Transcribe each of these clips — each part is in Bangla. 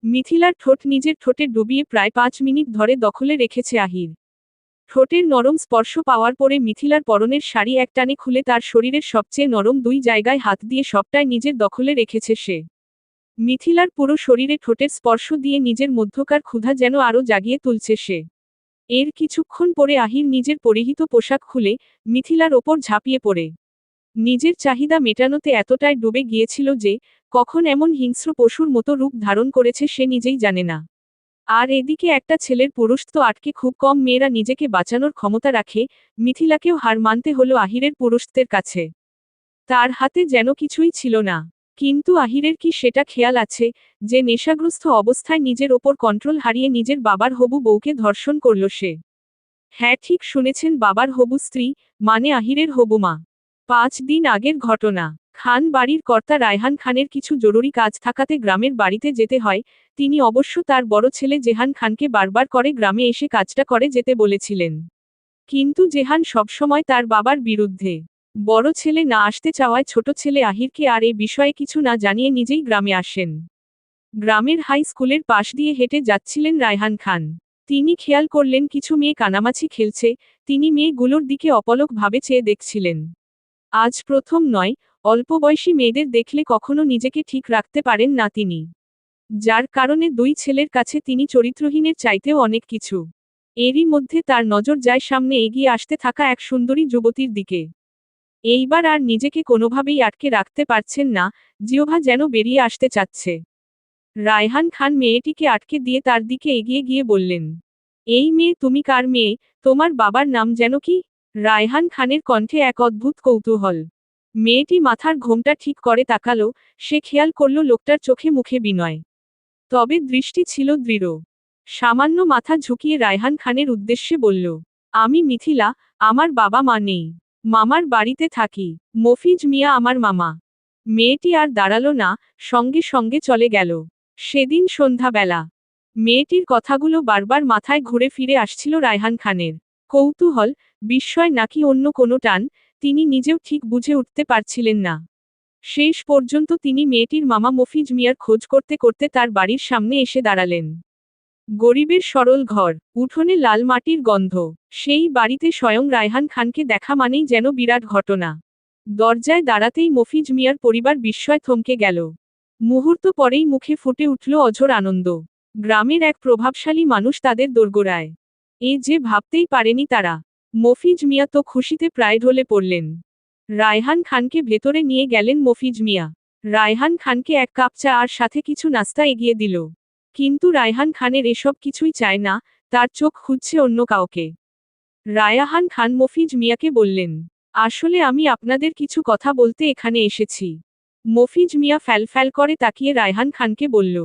মিথিলার ঠোঁট নিজের ঠোঁটে ডুবিয়ে প্রায় 5 মিনিট ধরে দখলে রেখেছে আহির। ঠোঁটের নরম স্পর্শ পাওয়ার পরে মিথিলার পরনের শাড়ি একটানে খুলে তার শরীরের সবচেয়ে নরম 2 জায়গায় হাত দিয়ে সবটাই নিজের দখলে রেখেছে সে। মিথিলার পুরো শরীরে ঠোঁটের স্পর্শ দিয়ে নিজের মধ্যকার ক্ষুধা যেন আরও জাগিয়ে তুলছে সে। এর কিছুক্ষণ পরে আহির নিজের পরিহিত পোশাক খুলে মিথিলার ওপর ঝাঁপিয়ে পড়ে নিজের চাহিদা মেটানোতে এতটাই ডুবে গিয়েছিল যে কখন এমন হিংস্র পশুর মতো রূপ ধারণ করেছে সে নিজেই জানে না। আর এদিকে একটা ছেলের পুরুষত্ব আটকে খুব কম মেয়েরা নিজেকে বাঁচানোর ক্ষমতা রাখে, মিথিলাকেও হার মানতে হলো আহিরের পুরুষত্বের কাছে। তার হাতে যেন কিছুই ছিল না। কিন্তু আহিরের কি সেটা খেয়াল আছে যে নেশাগ্রস্ত অবস্থায় নিজের ওপর কন্ট্রোল হারিয়ে নিজের বাবার হবু বউকে ধর্ষণ করল সে। হ্যাঁ, ঠিক শুনেছেন, বাবার হবু স্ত্রী, মানে আহিরের হবু মা। 5 দিন আগের ঘটনা। খান বাড়ির কর্তা রায়হান খানের কিছু জরুরি কাজ থাকাতে গ্রামের বাড়িতে যেতে হয়। তিনি অবশ্য তার বড় ছেলে জেহান খানকে বারবার করে গ্রামে এসে কাজটা করে যেতে বলেছিলেন। কিন্তু জেহান সবসময় তার বাবার বিরুদ্ধে। বড় ছেলে না আসতে চাওয়ায় ছোট ছেলে আহিরকে আর এ বিষয়ে কিছু না জানিয়ে নিজেই গ্রামে আসেন। গ্রামের হাই স্কুলের পাশ দিয়ে হেঁটে যাচ্ছিলেন রায়হান খান। তিনি খেয়াল করলেন কিছু মেয়ে কানামাছি খেলছে, তিনি মেয়েগুলোর দিকে অপলক ভাবে চেয়ে দেখছিলেন। আজ প্রথম নয়, অল্প বয়সী মেয়েদের দেখলে কখনো নিজেকে ঠিক রাখতে পারেন না তিনি। যার কারণে 2 ছেলের কাছে তিনি চরিত্রহীনের চাইতেও অনেক কিছু। এরই মধ্যে তার নজর যায় সামনে এগিয়ে আসতে থাকা এক সুন্দরী যুবতীর দিকে। এইবার আর নিজেকে কোনোভাবেই আটকে রাখতে পারছেন না, জিহ্বা যেন বেরিয়ে আসতে চাচ্ছে। রায়হান খান মেয়েটিকে আটকে দিয়ে তার দিকে এগিয়ে গিয়ে বললেন, এই মেয়ে তুমি কার মেয়ে, তোমার বাবার নাম যেন কি? রায়হান খানের কণ্ঠে এক অদ্ভুত কৌতূহল। মেয়েটি মাথার ঘোমটা ঠিক করে তাকালো, সে খেয়াল করল লোকটার চোখে মুখে বিনয়। তবে দৃষ্টি ছিল দৃঢ়। সামান্য মাথা ঝুঁকিয়ে রায়হান খানের উদ্দেশ্যে বলল, আমি মিথিলা, আমার বাবা মা নেই। মামার বাড়িতে থাকি। মফিজ মিয়া আমার মামা। মেয়েটি আর দাঁড়ালো না, সঙ্গে সঙ্গে চলে গেল। সেদিন সন্ধ্যাবেলা মেয়েটির কথাগুলো বারবার মাথায় ঘুরে ফিরে আসছিল রায়হান খানের। কৌতূহল, বিস্ময় নাকি অন্য কোনো টান, তিনি নিজেও ঠিক বুঝে উঠতে পারছিলেন না। শেষ পর্যন্ত তিনি মেয়েটির মামা মফিজ মিয়ার খোঁজ করতে করতে তার বাড়ির সামনে এসে দাঁড়ালেন। গরিবের সরল ঘর, উঠোনে লাল মাটির গন্ধ। সেই বাড়িতে স্বয়ং রায়হান খানকে দেখা মানেই যেন বিরাট ঘটনা। দরজায় দাঁড়াতেই মফিজ মিয়ার পরিবার বিস্ময় থমকে গেল। মুহূর্ত পরেই মুখে ফুটে উঠল অঝোর আনন্দ। গ্রামের এক প্রভাবশালী মানুষ তাদের দোরগোড়ায়। এ যে ভাবতেই পারেনি তারা। মফিজ মিয়া তো খুশিতে প্রায় ঢলে পড়লেন। রায়হান খানকে ভেতরে নিয়ে গেলেন মফিজ মিয়া। রায়হান খানকে এক কাপ চা আর সাথে কিছু নাস্তা এগিয়ে দিল। কিন্তু রায়হান খানের এসব কিছুই চায় না, তার চোখ খুঁজছে অন্য কাউকে। রায়হান খান মফিজ মিয়াকে বললেন, আসলে আমি আপনাদের কিছু কথা বলতে এখানে এসেছি। মফিজ মিয়া ফ্যালফ্যাল করে তাকিয়ে রায়হান খানকে বলল,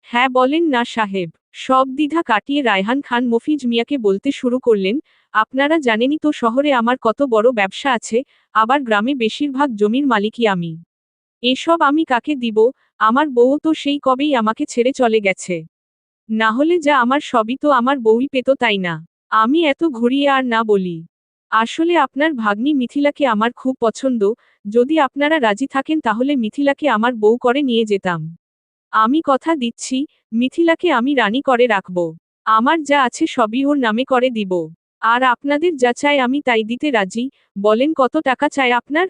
হ্যাঁ বলেন না সাহেব। সব দ্বিধা কাটিয়ে রায়হান খান মফিজ মিয়াকে বলতে শুরু করলেন, আপনারা জানেনই তো শহরে আমার কত বড় ব্যবসা আছে, আবার গ্রামে বেশিরভাগ জমির মালিকই আমি। এসব আমি কাকে দিব, আমার বউ তো সেই কবেই আমাকে ছেড়ে চলে গেছে। না হলে যা আমার সবই তো আমার বউই পেত, তাই না? আমি এত ঘুরিয়ে আর না বলি। আসলে আপনার ভাগ্নি মিথিলাকে আমার খুব পছন্দ, যদি আপনারা রাজি থাকেন তাহলে মিথিলাকে আমার বউ করে নিয়ে যেতাম। আমি কথা দিচ্ছি, মিথিলাকে আমি রানী করে রাখব। আমার যা আছে সবই ওর নামে করে দিব। আর আপনাদের যা চাই আমি তাই দিতে রাজি, বলেন কত টাকা চাই আপনার?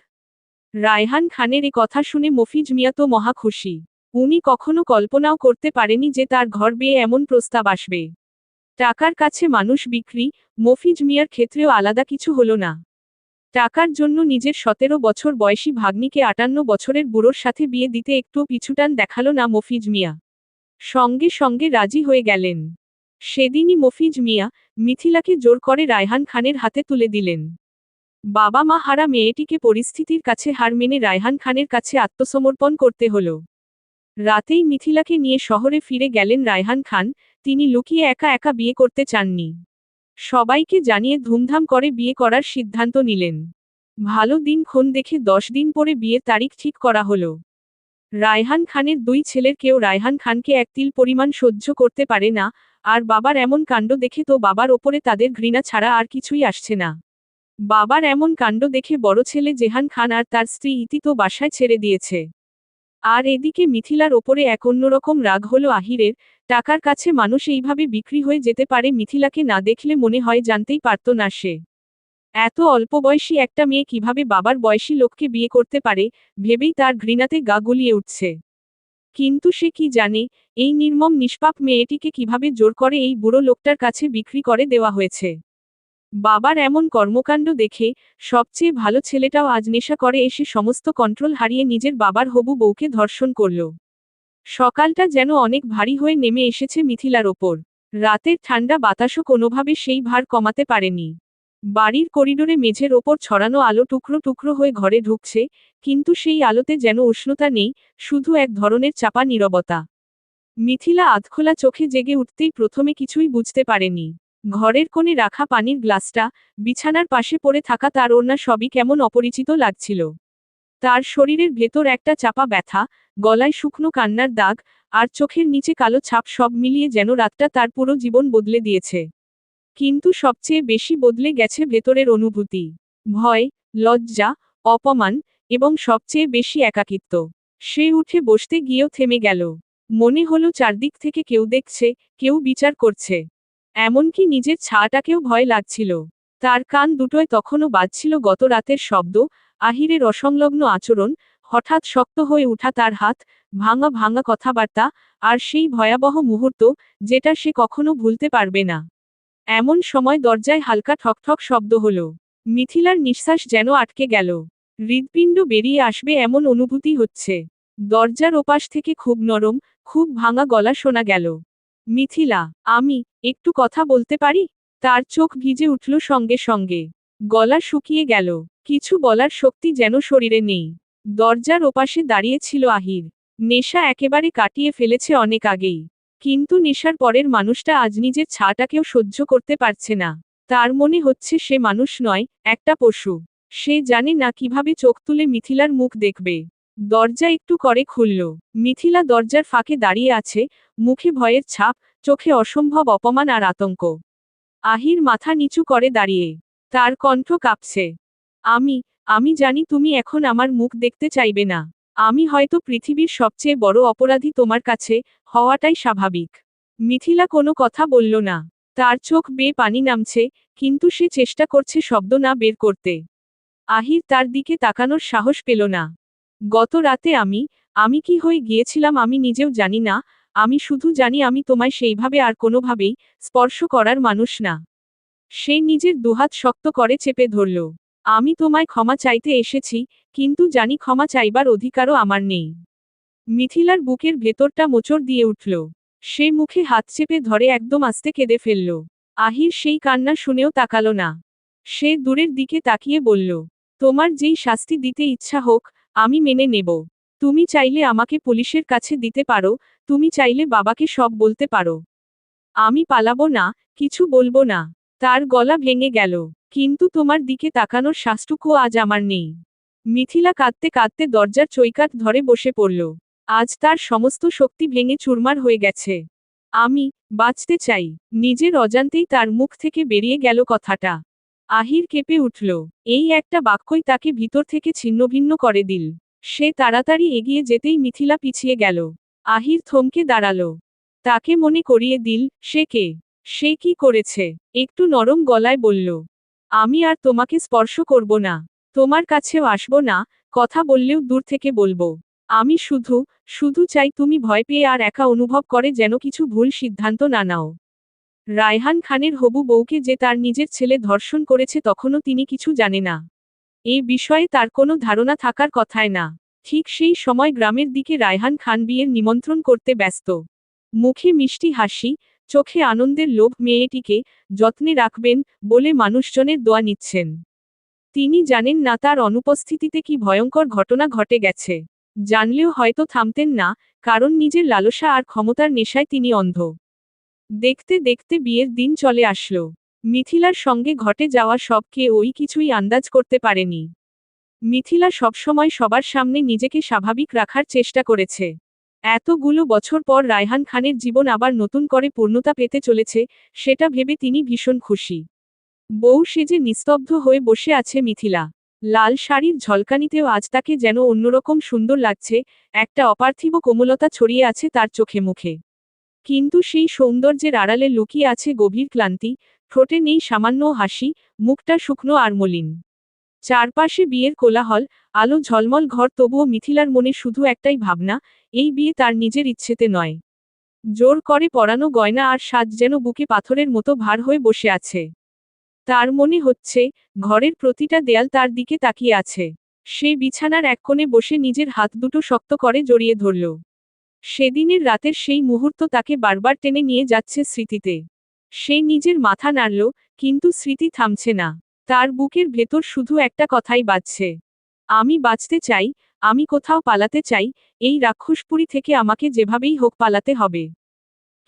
রায়হান খানের এ কথা শুনে মফিজ মিয়া তো মহা খুশি। উনি কখনো কল্পনাও করতে পারেনি যে তার ঘর বেয়ে এমন প্রস্তাব আসবে। টাকার কাছে মানুষ বিক্রি, মফিজ মিয়ার ক্ষেত্রেও আলাদা কিছু হলো না। টাকার জন্য নিজের 17 বছর বয়সী ভাগ্নিকে 58 বছরের বুড়োর সাথে বিয়ে দিতে একটু পিছুটান দেখালো না মফিজ মিয়া। সঙ্গে সঙ্গে রাজি হয়ে গেলেন। সেদিনই মফিজ মিয়া মিথিলাকে জোর করে রায়হান খানের হাতে তুলে দিলেন। বাবা মা হারা মেয়েটিকে পরিস্থিতির কাছে হার মেনে রায়হান খানের কাছে আত্মসমর্পণ করতে হলো। রাতেই মিথিলাকে নিয়ে শহরে ফিরে গেলেন রায়হান খান, তিনি লুকিয়ে একা একা বিয়ে করতে চাননি। সবাইকে জানিয়ে ধুমধাম করে বিয়ে করার সিদ্ধান্ত নিলেন। ভালো দিনক্ষণ দেখে 10 দিন পরে বিয়ের তারিখ ঠিক করা হলো। রায়হান খানের 2 ছেলের কেউ রায়হান খানকে এক তিল পরিমাণ সহ্য করতে পারে না, আর বাবার এমন কাণ্ড দেখে তো বাবার ওপরে তাদের ঘৃণা ছাড়া আর কিছুই আসছে না। বাবার এমন কাণ্ড দেখে বড় ছেলে জেহান খান আর তার স্ত্রী ইতি তো বাসায় ছেড়ে দিয়েছে। আর এদিকে মিথিলার ওপরে এক অন্যরকম রাগ হলো আহিরের। টাকার কাছে মানুষ এইভাবে বিক্রি হয়ে যেতে পারে, মিথিলাকে না দেখলে মনে হয় জানতেই পারত না সে। এত অল্প বয়সী একটা মেয়ে কিভাবে বাবার বয়সী লোককে বিয়ে করতে পারে, ভেবেই তার ঘৃণাতে গা গুলিয়ে উঠছে। কিন্তু সে কি জানে, এই নির্মম নিষ্পাপ মেয়েটিকে কিভাবে জোর করে এই বুড়ো লোকটার কাছে বিক্রি করে দেওয়া হয়েছে। বাবার এমন কর্মকাণ্ড দেখে সবচেয়ে ভালো ছেলেটাও আজ নেশা করে এসে সমস্ত কন্ট্রোল হারিয়ে নিজের বাবার হবু বউকে ধর্ষণ করল। সকালটা যেন অনেক ভারী হয়ে নেমে এসেছে মিথিলার ওপর। রাতের ঠান্ডা বাতাসও কোনোভাবে সেই ভার কমাতে পারেনি। বাড়ির করিডোরে মেঝের ওপর ছড়ানো আলো টুকরো টুকরো হয়ে ঘরে ঢুকছে, কিন্তু সেই আলোতে যেন উষ্ণতা নেই, শুধু এক ধরনের চাপা নীরবতা। মিথিলা আধখোলা চোখে জেগে উঠতেই প্রথমে কিছুই বুঝতে পারেনি। ঘরের কোণে রাখা পানির গ্লাসটা, বিছানার পাশে পড়ে থাকা তার ওড়না সবই কেমন অপরিচিত লাগছিল। তার শরীরের ভেতর একটা চাপা ব্যথা, গলায় শুকনো কান্নার দাগ, আর চোখের নিচে কালো ছাপ, সব মিলিয়ে যেন রাতটা তার পুরো জীবন বদলে দিয়েছে। কিন্তু সবচেয়ে বেশি বদলে গেছে ভেতরের অনুভূতি। ভয়, লজ্জা, অপমান, এবং সবচেয়ে বেশি একাকিত্ব। সে উঠে বসতে গিয়েও থেমে গেল। মনে হলো চারদিক থেকে কেউ দেখছে, কেউ বিচার করছে। এমনকি নিজের ছায়াটাকেও ভয় লাগছিল। তার কান দুটোয় তখনও বাজছিল গত রাতের শব্দ, আহিরের অসংলগ্ন আচরণ, হঠাৎ শক্ত হয়ে উঠা তার হাত, ভাঙা ভাঙা কথাবার্তা, আর সেই ভয়াবহ মুহূর্ত, যেটা সে কখনো ভুলতে পারবে না। এমন সময় দরজায় হালকা ঠকঠক শব্দ হলো। মিথিলার নিঃশ্বাস যেন আটকে গেল। হৃৎপিণ্ড বেরিয়ে আসবে এমন অনুভূতি হচ্ছে। দরজার ওপাশ থেকে খুব নরম, খুব ভাঙা গলা শোনা গেল। মিথিলা, আমি একটু কথা বলতে পারি? তার চোখ ভিজে উঠল সঙ্গে সঙ্গে। গলা শুকিয়ে গেল। কিছু বলার শক্তি যেন শরীরে নেই। দরজার ওপাশে দাঁড়িয়ে ছিল আহির। নেশা একেবারে কাটিয়ে ফেলেছে অনেক আগেই। কিন্তু নেশার পরের মানুষটা আজ নিজের ছাটাকেও সহ্য করতে পারছে না। তার মনে হচ্ছে সে মানুষ নয়, একটা পশু। সে জানে না কিভাবে চোখ তুলে মিথিলার মুখ দেখবে। দরজা একটু করে খুলল। মিথিলা দরজার ফাঁকে দাঁড়িয়ে আছে, মুখে ভয়ের ছাপ, চোখে অসম্ভব অপমান আর আতঙ্ক। আহির মাথা নিচু করে দাঁড়িয়ে। তার কণ্ঠ কাঁপছে। আমি আমি জানি তুমি এখন আমার মুখ দেখতে চাইবে না। আমি হয়তো পৃথিবীর সবচেয়ে বড় অপরাধী তোমার কাছে, হওয়াটাই স্বাভাবিক। মিথিলা কোনো কথা বলল না। তার চোখ বেয়ে পানি নামছে, কিন্তু সে চেষ্টা করছে শব্দ না বের করতে। আহির তার দিকে তাকানোর সাহস পেল না। গত রাতে আমি কি হয়ে গিয়েছিলাম আমি নিজেও জানি না। আমি শুধু জানি আমি তোমায় সেইভাবে আর কোনোভাবেই স্পর্শ করার মানুষ না। সে নিজের দুহাত শক্ত করে চেপে ধরল। আমি তোমায় ক্ষমা চাইতে এসেছি, কিন্তু জানি ক্ষমা চাইবার অধিকারও আমার নেই। মিথিলার বুকের ভেতরটা মোচড় দিয়ে উঠল। সে মুখে হাত চেপে ধরে একদম আস্তে কেঁদে ফেলল। আহির সেই কান্না শুনেও তাকালো না। সে দূরের দিকে তাকিয়ে বলল, তোমার যেই শাস্তি দিতে ইচ্ছা হোক, আমি মেনে নেব। তুমি চাইলে আমাকে পুলিশের কাছে দিতে পারো, তুমি চাইলে বাবাকে সব বলতে পারো। আমি পালাবো না, কিছু বলবো না। তার গলা ভেঙে গেল। কিন্তু তোমার দিকে তাকানোর শ্বাসটুকুও আজ আমার নেই। মিথিলা কাঁদতে কাঁদতে দরজার চৌকাঠ ধরে বসে পড়ল। আজ তার সমস্ত শক্তি ভেঙে চুরমার হয়ে গেছে। আমি বাঁচতে চাই। নিজের অজান্তেই তার মুখ থেকে বেরিয়ে গেল কথাটা। আহির কেঁপে উঠল। এই একটা বাক্যই তাকে ভিতর থেকে ছিন্নভিন্ন করে দিল। সে তাড়াতাড়ি এগিয়ে যেতেই মিথিলা পিছিয়ে গেল। আহির থমকে দাঁড়ালো। তাকে মনে করিয়ে দিল, সে কে, সে কি করেছে। একটু নরম গলায় বলল, আমি আর তোমাকে স্পর্শ করব না। তোমার কাছেও আসব না, কথা বললেও দূর থেকে বলবো। আমি শুধু চাই তুমি ভয় পেয়ে আর একা অনুভব করে যেন কিছু ভুল সিদ্ধান্ত না নাও। রায়হান খানের হবু বউকে যে তার নিজের ছেলে ধর্ষণ করেছে তখনও তিনি কিছু জানে না। এ বিষয়ে তার কোনো ধারণা থাকার কথাই না। ঠিক সেই সময় গ্রামের দিকে রায়হান খান বিয়ের নিমন্ত্রণ করতে ব্যস্ত। মুখে মিষ্টি হাসি, চোখে আনন্দের লোভ, মেয়েটিকে যত্নে রাখবেন বলে মানুষজনের দোয়া নিচ্ছেন। তিনি জানেন না তার অনুপস্থিতিতে কি ভয়ঙ্কর ঘটনা ঘটে গেছে। জানলেও হয়তো থামতেন না, কারণ নিজের লালসা আর ক্ষমতার নেশায় তিনি অন্ধ। দেখতে দেখতে বিয়ের দিন চলে আসলো। মিথিলার সঙ্গে ঘটে যাওয়া সবকে ওই কিছুই আন্দাজ করতে পারেনি। মিথিলা সবসময় সবার সামনে নিজেকে স্বাভাবিক রাখার চেষ্টা করেছে। এতগুলো বছর পর রায়হান খানের জীবন আবার নতুন করে পূর্ণতা পেতে চলেছে, সেটা ভেবে তিনি ভীষণ খুশি। বউ সেজে নিস্তব্ধ হয়ে বসে আছে মিথিলা। লাল শাড়ির ঝলকানিতেও আজ তাকে যেন অন্যরকম সুন্দর লাগছে, একটা অপার্থিব কোমলতা ছড়িয়ে আছে তার চোখে মুখে। কিন্তু সেই সৌন্দর্যের আড়ালে লুকিয়ে আছে গভীর ক্লান্তি, ঠোঁটে নেই সামান্য হাসি, মুখটা শুকনো আর মলিন। চারপাশে বিয়ের কোলাহল, আলো ঝলমল ঘর, তবুও মিথিলার মনে শুধু একটাই ভাবনা, এই বিয়ে তার নিজের ইচ্ছেতে নয়। জোর করে পরানো গয়না আর সাজ যেন বুকে পাথরের মতো ভার হয়ে বসে আছে। তার মনে হচ্ছে, ঘরের প্রতিটা দেয়াল তার দিকে তাকিয়ে আছে। সে বিছানার এক কোণে বসে নিজের হাত দুটো শক্ত করে জড়িয়ে ধরল। সেদিনের রাতের সেই মুহূর্ত তাকে বারবার টেনে নিয়ে যাচ্ছে স্মৃতিতে। সে নিজের মাথা নাড়ল, কিন্তু স্মৃতি থামছে না। তার বুকের ভেতর শুধু একটা কথাই বাজছে, আমি বাঁচতে চাই, আমি কোথাও পালাতে চাই, এই রাক্ষসপুরী থেকে আমাকে যেভাবেই হোক পালাতে হবে।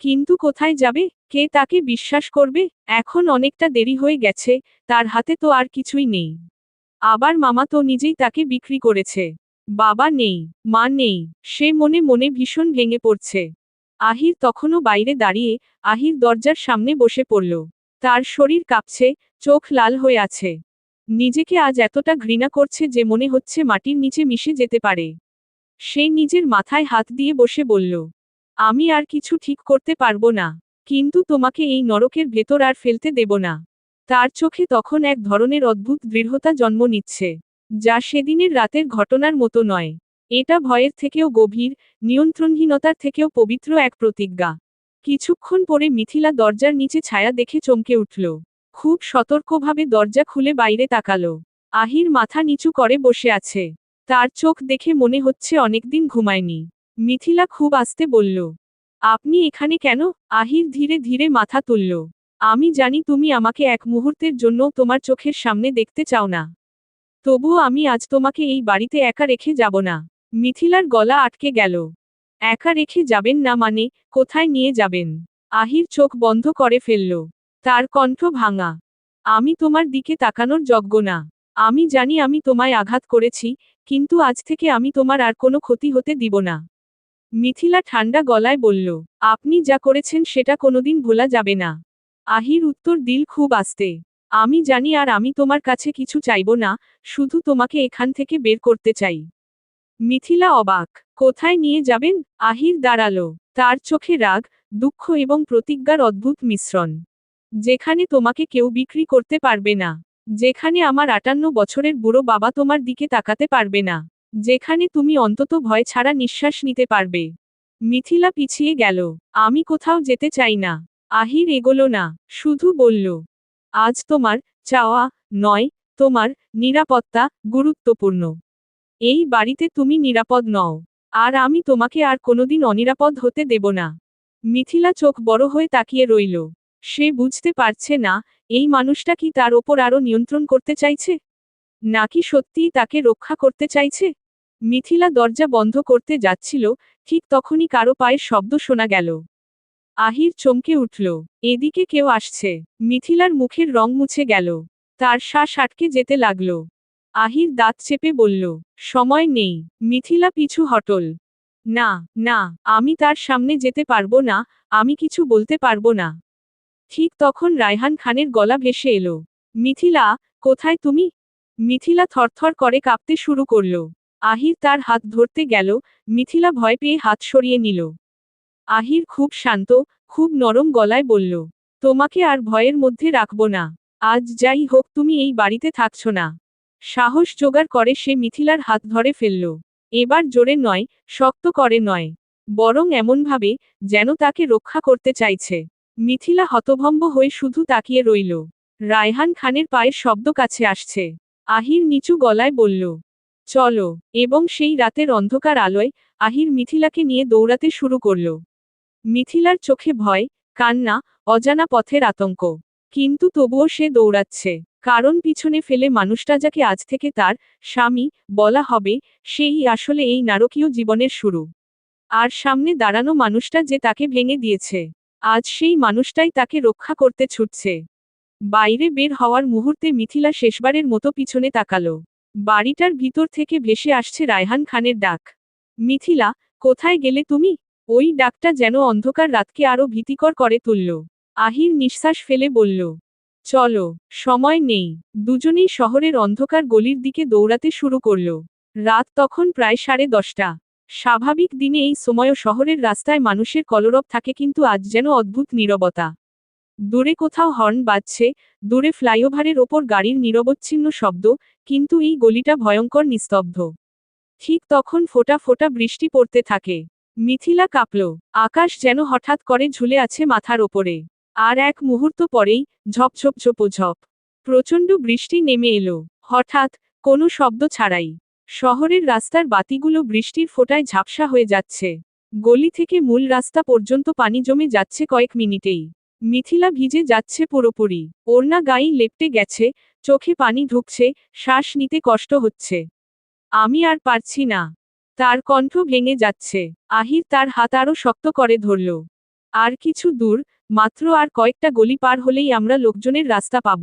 কিন্তু কোথায় যাবে, কে তাকে বিশ্বাস করবে? এখন অনেকটা দেরি হয়ে গেছে, তার হাতে তো আর কিছুই নেই। আবার মামা তো নিজেই তাকে বিক্রি করেছে। বাবা নেই, মা নেই, সে মনে মনে ভীষণ ভেঙে পড়ছে। আহির তখনও বাইরে দাঁড়িয়ে, আহির দরজার সামনে বসে পড়ল। তার শরীর কাঁপছে, চোখ লাল হয়ে আছে। নিজেকে আজ এতটা ঘৃণা করছে যে মনে হচ্ছে মাটির নিচে মিশে যেতে পারে। সে নিজের মাথায় হাত দিয়ে বসে বলল, আমি আর কিছু ঠিক করতে পারবো না, কিন্তু তোমাকে এই নরকের ভেতর আর ফেলতে দেব না। তার চোখে তখন এক ধরনের অদ্ভুত দৃঢ়তা জন্ম নিচ্ছে, যা সেদিনের রাতের ঘটনার মতো নয়। এটা ভয়ের থেকেও গভীর, নিয়ন্ত্রণহীনতার থেকেও পবিত্র এক প্রতিজ্ঞা। কিছুক্ষণ পরে মিথিলা দরজার নিচে ছায়া দেখে চমকে উঠল। খুব সতর্কভাবে দরজা খুলে বাইরে তাকালো। আহির মাথা নিচু করে বসে আছে। তার চোখ দেখে মনে হচ্ছে অনেকদিন ঘুমায়নি। মিথিলা খুব আস্তে বলল, আপনি এখানে কেন? আহির ধীরে ধীরে মাথা তুলল। আমি জানি তুমি আমাকে এক মুহূর্তের জন্য তোমার চোখের সামনে দেখতে চাও না। তবুও আমি আজ তোমাকে এই বাড়িতে একা রেখে যাব না। মিথিলার গলা আটকে গেল। একা রেখে যাবেন না মানে, কোথায় নিয়ে যাবেন? আহির চোখ বন্ধ করে ফেলল। তার কণ্ঠ ভাঙা। আমি তোমার দিকে তাকানোর যোগ্য না। আমি জানি আমি তোমায় আঘাত করেছি, কিন্তু আজ থেকে আমি তোমার আর কোনো ক্ষতি হতে দিব না। মিথিলা ঠান্ডা গলায় বলল, আপনি যা করেছেন সেটা কোনোদিন ভোলা যাবে না। আহির উত্তর দিল খুব আস্তে, আমি জানি আর আমি তোমার কাছে কিছু চাইব না, শুধু তোমাকে এখান থেকে বের করতে চাই। মিথিলা অবাক, কোথায় নিয়ে যাবেন? আহির দাঁড়ালো। তার চোখে রাগ, দুঃখ এবং প্রতিজ্ঞার অদ্ভুত মিশ্রণ। যেখানে তোমাকে কেউ বিক্রি করতে পারবে না। যেখানে আমার 58 বছরের বুড়ো বাবা তোমার দিকে তাকাতে পারবে না। যেখানে তুমি অন্তত ভয় ছাড়া নিঃশ্বাস নিতে পারবে। মিথিলা পিছিয়ে গেল। আমি কোথাও যেতে চাই না। আহির এগোলো না, শুধু বলল, আজ তোমার চাওয়া নয়, তোমার নিরাপত্তা গুরুত্বপূর্ণ। এই বাড়িতে তুমি নিরাপদ নও। আর আমি তোমাকে আর কোনোদিন অনিরাপদ হতে দেব না। মিথিলা চোখ বড় হয়ে তাকিয়ে রইল। সে বুঝতে পারছে না, এই মানুষটা কি তার ওপর আরো নিয়ন্ত্রণ করতে চাইছে, নাকি সত্যিই তাকে রক্ষা করতে চাইছে। মিথিলা দরজা বন্ধ করতে যাচ্ছিল, ঠিক তখনই কারো পায়ের শব্দ শোনা গেল। আহির চমকে উঠল। এদিকে কেউ আসছে। মিথিলার মুখের রং মুছে গেল। তার শ্বাস আটকে যেতে লাগল। আহির দাঁত চেপে বলল, সময় নেই। মিথিলা পিছু হটল। না, না, আমি তার সামনে যেতে পারবো না, আমি কিছু বলতে পারবো না। ঠিক তখন রায়হান খানের গলা ভেসে এলো, মিথিলা, কোথায় তুমি? মিথিলা থরথর করে কাঁপতে শুরু করল। আহির তার হাত ধরতে গেল, মিথিলা ভয় পেয়ে হাত সরিয়ে নিল। আহির খুব শান্ত, খুব নরম গলায় বলল, তোমাকে আর ভয়ের মধ্যে রাখব না। আজ যাই হোক তুমি এই বাড়িতে থাকছ না। সাহস জোগাড় করে সে মিথিলার হাত ধরে ফেলল। এবার জোরে নয়, শক্ত করে নয়, বরং এমনভাবে, যেন তাকে রক্ষা করতে চাইছে। মিথিলা হতভম্ব হয়ে শুধু তাকিয়ে রইল। রায়হান খানের পায়ের শব্দ কাছে আসছে। আহির নিচু গলায় বলল, চলো। এবং সেই রাতের অন্ধকার আলোয়, আহির মিথিলাকে নিয়ে দৌড়াতে শুরু করল। মিথিলার চোখে ভয়, কান্না, অজানা পথের আতঙ্ক। কিন্তু তবুও সে দৌড়াচ্ছে, কারণ পিছনে ফেলে মানুষটা যাকে আজ থেকে তার স্বামী বলা হবে, সেই আসলে এই নারকীয় জীবনের শুরু। আর সামনে দাঁড়ানো মানুষটা যে তাকে ভেঙে দিয়েছে, আজ সেই মানুষটাই তাকে রক্ষা করতে ছুটছে। বাইরে বের হওয়ার মুহূর্তে মিথিলা শেষবারের মতো পিছনে তাকালো। বাড়িটার ভিতর থেকে ভেসে আসছে রায়হান খানের ডাক। মিথিলা, কোথায় গেলে তুমি? ওই ডাকটা যেন অন্ধকার রাতকে আরো ভীতিকর করে তুলল। আহির নিঃশ্বাস ফেলে বলল, চলো, সময় নেই। দুজনেই শহরের অন্ধকার গলির দিকে দৌড়াতে শুরু করল। রাত তখন প্রায় 10:30। স্বাভাবিক দিনে এই সময়ও শহরের রাস্তায় মানুষের কলরব থাকে, কিন্তু আজ যেন অদ্ভুত নীরবতা। দূরে কোথাও হর্ন বাজছে, দূরে ফ্লাইওভারের ওপর গাড়ির নিরবচ্ছিন্ন শব্দ, কিন্তু এই গলিটা ভয়ঙ্কর নিস্তব্ধ। ঠিক তখন ফোঁটা ফোঁটা বৃষ্টি পড়তে থাকে। মিথিলা কাঁপল। আকাশ যেন হঠাৎ করে ঝুলে আছে মাথার ওপরে। আর এক মুহূর্ত পরেই ঝপঝপ ঝোপঝপ প্রচণ্ড বৃষ্টি নেমে এলো। হঠাৎ, কোনো শব্দ ছাড়াই শহরের রাস্তার বাতিগুলো বৃষ্টির ফোঁটায় ঝাপসা হয়ে যাচ্ছে। গলি থেকে মূল রাস্তা পর্যন্ত পানি জমে যাচ্ছে কয়েক মিনিটেই। মিথিলা ভিজে যাচ্ছে পুরোপুরি। ওড়না গায়ে লেপ্টে গেছে, চোখে পানি ঢুকছে, শ্বাস নিতে কষ্ট হচ্ছে। আমি আর পারছি না। তার কণ্ঠ ভেঙে যাচ্ছে। আহির তার হাত আরো শক্ত করে ধরল। আর কিছু দূর, মাত্র আর কয়েকটা গলি পার হলেই আমরা লোকজনের রাস্তা পাব।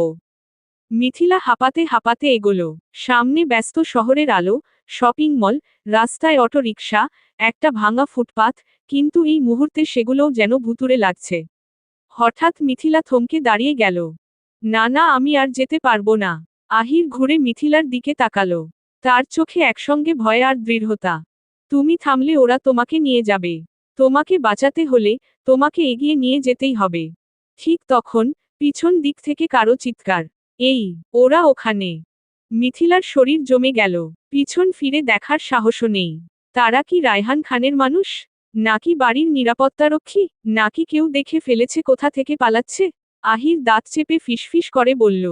মিথিলা হাঁপাতে হাঁপাতে এগোলো। সামনে ব্যস্ত শহরের আলো, শপিং মল, রাস্তায় অটো রিকশা, একটা ভাঙা ফুটপাত, কিন্তু এই মুহূর্তে সেগুলোও যেন ভুতুড়ে লাগছে। হঠাৎ মিথিলা থমকে দাঁড়িয়ে গেল। না না, আমি আর যেতে পারবো না। আহির ঘুরে মিথিলার দিকে তাকালো। তার চোখে একসঙ্গে ভয় আর দৃঢ়তা। তুমি থামলে ওরা তোমাকে নিয়ে যাবে। তোমাকে বাঁচাতে হলে তোমাকে এগিয়ে নিয়ে যেতেই হবে। ঠিক তখন পিছন দিক থেকে কারো চিৎকার, এই, ওরা ওখানে! মিথিলার শরীর জমে গেল। পিছন ফিরে দেখার সাহসও নেই। তারা কি রায়হান খানের মানুষ? নাকি বাড়ির নিরাপত্তারক্ষী? নাকি কেউ দেখে ফেলেছে কোথা থেকে পালাচ্ছে? আহির দাঁত চেপে ফিসফিস করে বলল,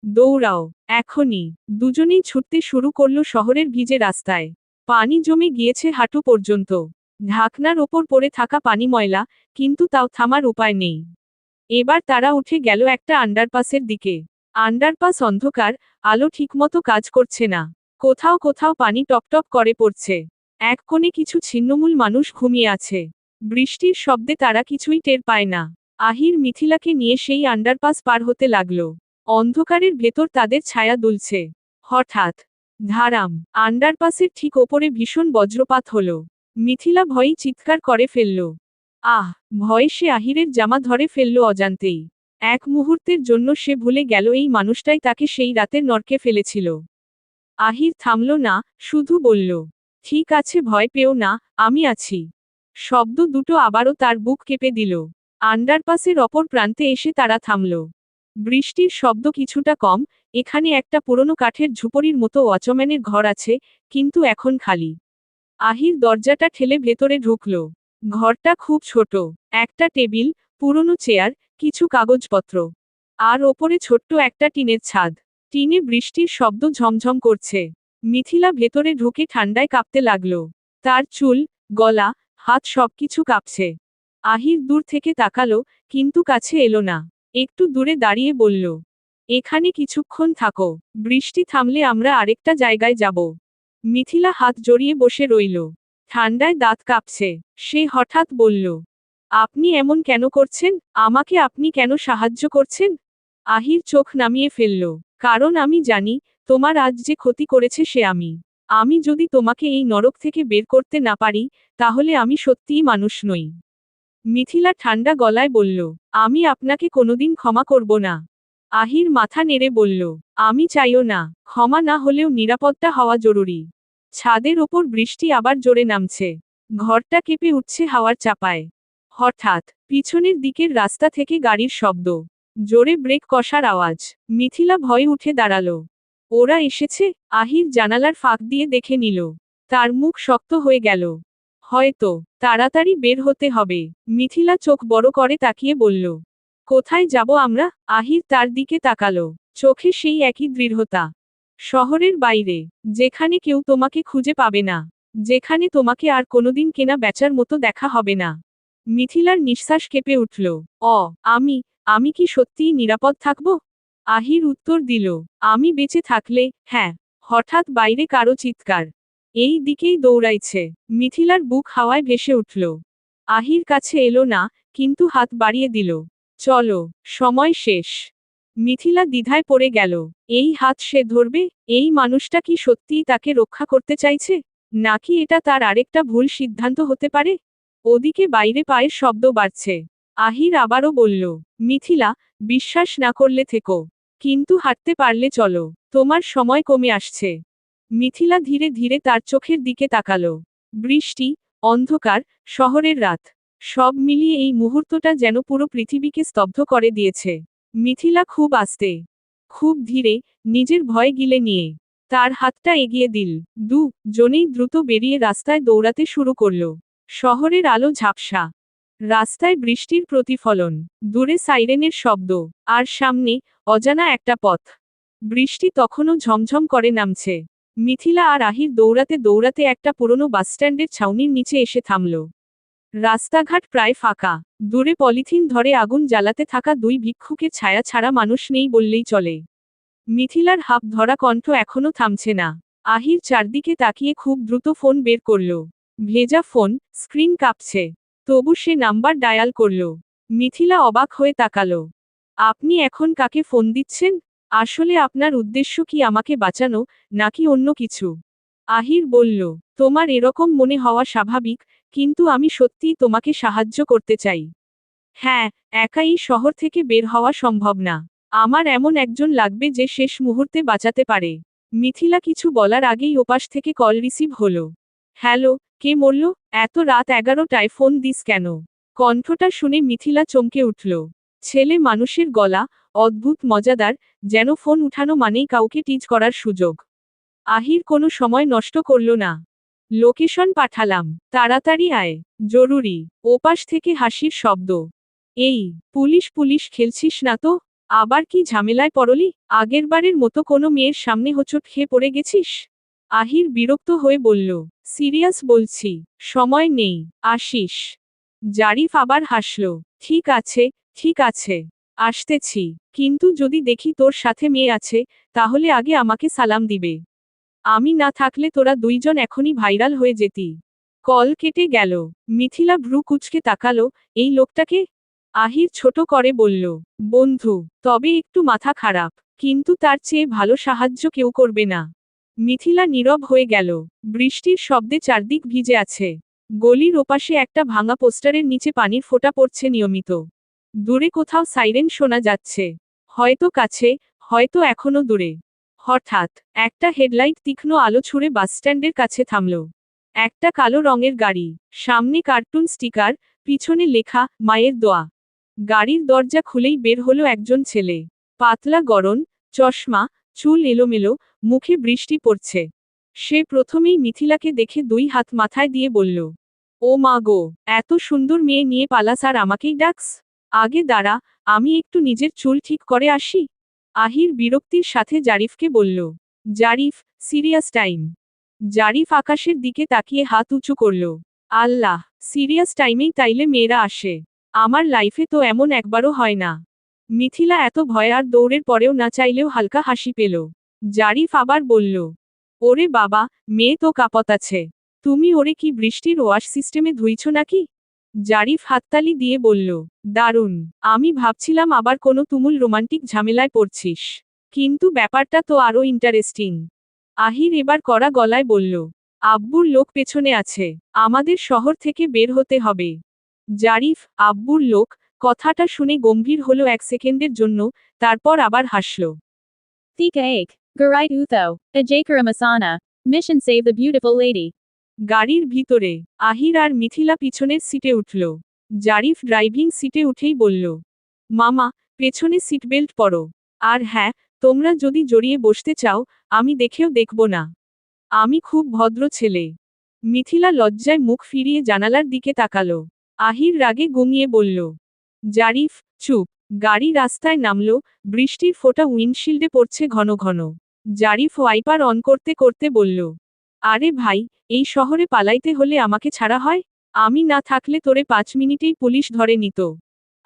দৌড়াও, এখনই। দুজনেই ছুটতে শুরু করল শহরের ভিজে রাস্তায়। পানি জমে গিয়েছে হাঁটু পর্যন্ত। ঢাকনার ওপর পড়ে থাকা পানি ময়লা, কিন্তু তাও থামার উপায় নেই। এবার তারা উঠে গেল একটা আন্ডারপাসের দিকে। আন্ডারপাস অন্ধকার, আলো ঠিকমতো কাজ করছে না। কোথাও কোথাও পানি টপটপ করে পড়ছে। এক কোণে কিছু ছিন্নমূল মানুষ ঘুমিয়ে আছে। বৃষ্টির শব্দে তারা কিছুই টের পায় না। আহির মিথিলাকে নিয়ে সেই আন্ডারপাস পার হতে লাগল। অন্ধকারের ভেতর তাদের ছায়া দুলছে। হঠাৎ, ধারাম! আন্ডারপাসের ঠিক ওপরে ভীষণ বজ্রপাত হল। মিথিলা ভয়েই চিৎকার করে ফেলল। আহ! ভয়ে সে আহিরের জামা ধরে ফেলল অজান্তেই। এক মুহূর্তের জন্য সে ভুলে গেল এই মানুষটাই তাকে সেই রাতের নরকে ফেলেছিল। আহির থামল না, শুধু বলল, ঠিক আছে, ভয় পেও না, আমি আছি। শব্দ দুটো আবারও তার বুক কেঁপে দিল। আন্ডারপাসের অপর প্রান্তে এসে তারা থামল। বৃষ্টির শব্দ কিছুটা কম। এখানে একটা পুরনো কাঠের ঝুপড়ির মতো ওয়াচম্যানের ঘর আছে, কিন্তু এখন খালি। আহির দরজাটা ঠেলে ভেতরে ঢুকল। ঘরটা খুব ছোট। একটা টেবিল, পুরনো চেয়ার, কিছু কাগজপত্র। আর ওপরে ছোট্ট একটা টিনের ছাদ। টিনে বৃষ্টির শব্দ ঝমঝম করছে। মিথিলা ভেতরে ঢুকে ঠান্ডায় কাঁপতে লাগল। তার চুল, গলা, হাত সবকিছু কাঁপছে। আহির দূর থেকে তাকালো, কিন্তু কাছে এলো না। একটু দূরে দাঁড়িয়ে বলল, এখানে কিছুক্ষণ থাকো। বৃষ্টি থামলে আমরা আরেকটা জায়গায় যাব। মিথিলা হাত জড়িয়ে বসে রইল। ঠান্ডায় দাঁত কাঁপছে। সে হঠাৎ বলল, আপনি এমন কেন করছেন? আমাকে আপনি কেন সাহায্য করছেন? আহির চোখ নামিয়ে ফেলল। কারণ আমি জানি, তোমার আজ যে ক্ষতি করেছে সে আমি। আমি যদি তোমাকে এই নরক থেকে বের করতে না পারি, তাহলে আমি সত্যিই মানুষ নই। মিথিলা ঠান্ডা গলায় বলল, আমি আপনাকে কোনোদিন ক্ষমা করব না। আহির মাথা নেড়ে বলল, আমি চাইও না। ক্ষমা না হলেও নিরাপত্তা হওয়া জরুরি। ছাদের ওপর বৃষ্টি আবার জোরে নামছে। ঘরটা কেঁপে উঠছে হাওয়ার চাপায়। হঠাৎ, পিছনের দিকের রাস্তা থেকে গাড়ির শব্দ। জোরে ব্রেক কষার আওয়াজ। মিথিলা ভয়ে উঠে দাঁড়ালো। ওরা এসেছে। আহির জানালার ফাঁক দিয়ে দেখে নিল। তার মুখ শক্ত হয়ে গেল। হয়তো তাড়াতাড়ি বের হতে হবে। মিথিলা চোখ বড় করে তাকিয়ে বলল, কোথায় যাব আমরা? আহির তার দিকে তাকালো। চোখে সেই একই দৃঢ়তা। শহরের বাইরে, যেখানে কেউ তোমাকে খুঁজে পাবে না। যেখানে তোমাকে আর কোনোদিন কেনা বেচার মতো দেখা হবে না। মিথিলার নিঃশ্বাস কেঁপে উঠল। আমি আমি কি সত্যিই নিরাপদ থাকব? আহির উত্তর দিল, আমি বেঁচে থাকলে, হ্যাঁ। হঠাৎ বাইরে কারো চিৎকার। এই দিকেই দৌড়াইছে। মিথিলার বুক হাওয়ায় ভেসে উঠল। আহির কাছে এলো না, কিন্তু হাত বাড়িয়ে দিল। চলো, সময় শেষ। মিথিলা দ্বিধায় পড়ে গেল। এই হাত সে ধরবে? এই মানুষটা কি সত্যিই তাকে রক্ষা করতে চাইছে? নাকি এটা তার আরেকটা ভুল সিদ্ধান্ত হতে পারে? ওদিকে বাইরে পায়ের শব্দ বাড়ছে। আহির আবারও বলল, মিথিলা, বিশ্বাস না করলে থেকো, কিন্তু হাঁটতে পারলে চলো, তোমার সময় কমে আসছে। মিথিলা ধীরে ধীরে তার চোখের দিকে তাকালো। বৃষ্টি, অন্ধকার, শহরের রাত, সব মিলিয়ে এই মুহূর্তটা যেন পুরো পৃথিবীকে স্তব্ধ করে দিয়েছে। মিথিলা খুব আস্তে, খুব ধীরে, নিজের ভয় গিলে নিয়ে তার হাতটা এগিয়ে দিল। জনেই দ্রুত বেরিয়ে রাস্তায় দৌড়াতে শুরু করল। শহরের আলো ঝাপসা, রাস্তায় বৃষ্টির প্রতিফলন, দূরে সাইরেনের শব্দ, আর সামনে অজানা একটা পথ। বৃষ্টি তখনও ঝমঝম করে নামছে। মিথিলা আর আহির দৌড়াতে দৌড়াতে একটা পুরনো বাসস্ট্যান্ডের ছাউনির নিচে এসে থামল। রাস্তাঘাট প্রায় ফাঁকা, দূরে পলিথিন ধরে আগুন জ্বালাতে থাকা দুই ভিক্ষুকের ছায়া ছাড়া মানুষ নেই বললেই চলে। মিথিলার হাঁপ ধরা কণ্ঠ এখনো থামছে না। আহির চারদিকে তাকিয়ে খুব দ্রুত ফোন বের করল। ভেজা ফোন, স্ক্রিন কাঁপছে। তবু সে নাম্বার ডায়াল করল। মিথিলা অবাক হয়ে তাকালো। আপনি এখন কাকে ফোন দিচ্ছেন? আসলে আপনার উদ্দেশ্য কি আমাকে বাঁচানো, নাকি অন্য কিছু? আহির বলল, তোমার এরকম মনে হওয়া স্বাভাবিক, কিন্তু আমি সত্যিই তোমাকে সাহায্য করতে চাই। হ্যাঁ, একাই শহর থেকে বের হওয়া সম্ভব না। আমার এমন একজন লাগবে যে শেষ মুহূর্তে বাঁচাতে পারে। মিথিলা কিছু বলার আগেই ওপাশ থেকে কল রিসিভ হলো। হ্যালো, কে মরল? এত রাত 11টায় ফোন দিস কেন? কণ্ঠটা শুনে মিথিলা চমকে উঠল। ছেলে মানুষের গলা, অদ্ভুত মজাদার, যেন ফোন উঠানো মানেই কাউকে টিজ করার সুযোগ। আহির কোনো সময় নষ্ট করল না। লোকেশন পাঠালাম, তাড়াতাড়ি আয়, জরুরি। ওপাশ থেকে হাসির শব্দ। এই, পুলিশ পুলিশ খেলছিস না তো? আবার কি ঝামেলায় পড়লি? আগেরবারের মতো কোনো মেয়ের সামনে হোঁচট খেয়ে পড়ে গেছিস? আহির বিরক্ত হয়ে বলল, সিরিয়াস বলছি, সময় নেই, আসিস। জারিফ আবার হাসল। ঠিক আছে, ঠিক আছে, আসতেছি, কিন্তু যদি দেখি তোর সাথে মেয়ে আছে, তাহলে আগে আমাকে সালাম দিবে। আমি না থাকলে তোরা দুইজন এখনই ভাইরাল হয়ে যেতি। কল কেটে গেল। মিথিলা ভ্রু কুঁচকে তাকালো, এই লোকটাকে? আহির ছোট করে বলল, বন্ধু, তবে একটু মাথা খারাপ, কিন্তু তার চেয়ে ভালো সাহায্য কেউ করবে না। মিথিলা নীরব হয়ে গেল। বৃষ্টির শব্দে চারদিক ভিজে আছে। গলির ওপাশে একটা ভাঙা পোস্টারের নিচে পানির ফোঁটা পড়ছে নিয়মিত। দূরে কোথাও সাইরেন শোনা যাচ্ছে। হয়তো কাছে, হয়তো এখনো দূরে। হঠাৎ একটা হেডলাইট তীক্ষ্ণ আলো ছুড়ে বাসস্ট্যান্ডের কাছে থামল। একটা কালো রঙের গাড়ি, সামনে কার্টুন স্টিকার, পিছনে লেখা, মায়ের দোয়া। গাড়ির দরজা খুলেই বের হলো একজন ছেলে। পাতলা গড়ন, চশমা, চুল এলোমেলো, মুখে বৃষ্টি পড়ছে। সে প্রথমেই মিথিলাকে দেখে দুই হাত মাথায় দিয়ে বলল, ও মা গো, এত সুন্দর মেয়ে নিয়ে পালাস আর আমাকেই ডাকস? আগে দাঁড়া, আমি একটু নিজের চুল ঠিক করে আসি। আহির বিরক্তির সাথে জারিফকে বলল, জারিফ, সিরিয়াস টাইম। জারিফ আকাশের দিকে তাকিয়ে হাত উঁচু করল। আল্লাহ, সিরিয়াস টাইমেই তাইলে মেয়েরা আসে? আমার লাইফে তো এমন একবারও হয় না। মিথিলা এত ভয় আর দৌড়ের পরেও না চাইলেও হালকা হাসি পেল। জারিফ আবার বলল, ওরে বাবা, মেয়ে তো কাপত আছে। তুমি ওরে কি বৃষ্টির ওয়াশ সিস্টেমে ধুইছ নাকি? জারিফ হাততালি দিয়ে বলল, দারুণ। আমি ভাবছিলাম আবার কোনো তুমুল রোমান্টিক ঝামেলায় পড়ছিস। কিন্তু ব্যাপারটা তো আরও ইন্টারেস্টিং। আহির এবার কড়া গলায় বলল, আব্বুর লোক পেছনে আছে, আমাদের শহর থেকে বের হতে হবে। জারিফ, আব্বুর লোক, কথাটা শুনে গম্ভীর হলো এক সেকেন্ডের জন্য, তারপর আবার হাসল। Thika Ake, Garait Utho, Ajakara Masana, Mission Save the Beautiful Lady. গাড়ির ভিতরে আহির আর মিথিলা পিছনের সিটে উঠল। জারিফ ড্রাইভিং সিটে উঠেই বলল, মামা, পেছনে সিটবেল্ট পরো। আর হ্যাঁ, তোমরা যদি জড়িয়ে বসতে চাও, আমি দেখেও দেখব না। আমি খুব ভদ্র ছেলে। মিথিলা লজ্জায় মুখ ফিরিয়ে জানালার দিকে তাকালো। আহির রাগে গুমিয়ে বলল, জারিফ, চুপ। গাড়ি রাস্তায় নামল, বৃষ্টির ফোঁটা উইন্ডশিল্ডে পড়ছে ঘন ঘন। জারিফ ওয়াইপার অন করতে করতে বলল, আরে ভাই, এই শহরে পালাইতে হলে আমাকে ছাড়া হয়? আমি না থাকলে তোরে 5 মিনিটেই পুলিশ ধরে নিত।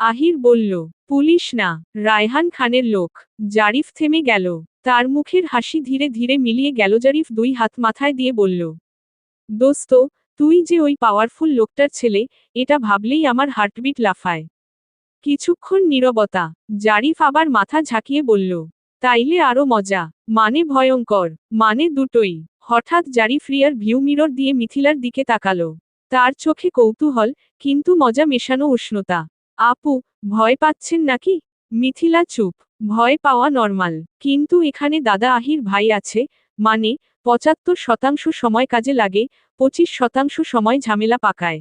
আহির বলল, পুলিশ না, রায়হান খানের লোক। জারিফ থেমে গেল। তার মুখের হাসি ধীরে ধীরে মিলিয়ে গেল। জারিফ দুই হাত মাথায় দিয়ে বলল, দোস্ত, তুই যে ওই পাওয়ারফুল লোকটার ছেলে, এটা ভাবলেই আমার হার্টবিট লাফায়। কিছুক্ষণ নীরবতা। জারিফ আবার মাথা ঝাঁকিয়ে বলল, তাইলে আরো মজা। মানে ভয়ঙ্কর, মানে দুটোই। হঠাৎ জারিফ রিয়ার ভিউ মিরর দিয়ে মিথিলার দিকে তাকালো। তার চোখে কৌতূহল, কিন্তু মজা মেশানো উষ্ণতা। আপু, ভয় পাচ্ছেন নাকি? মিথিলা চুপ। ভয় পাওয়া নর্মাল, কিন্তু এখানে দাদা আহির ভাই আছে, মানে 75% সময় কাজে লাগে, 25% সময় ঝামেলা পাকায়।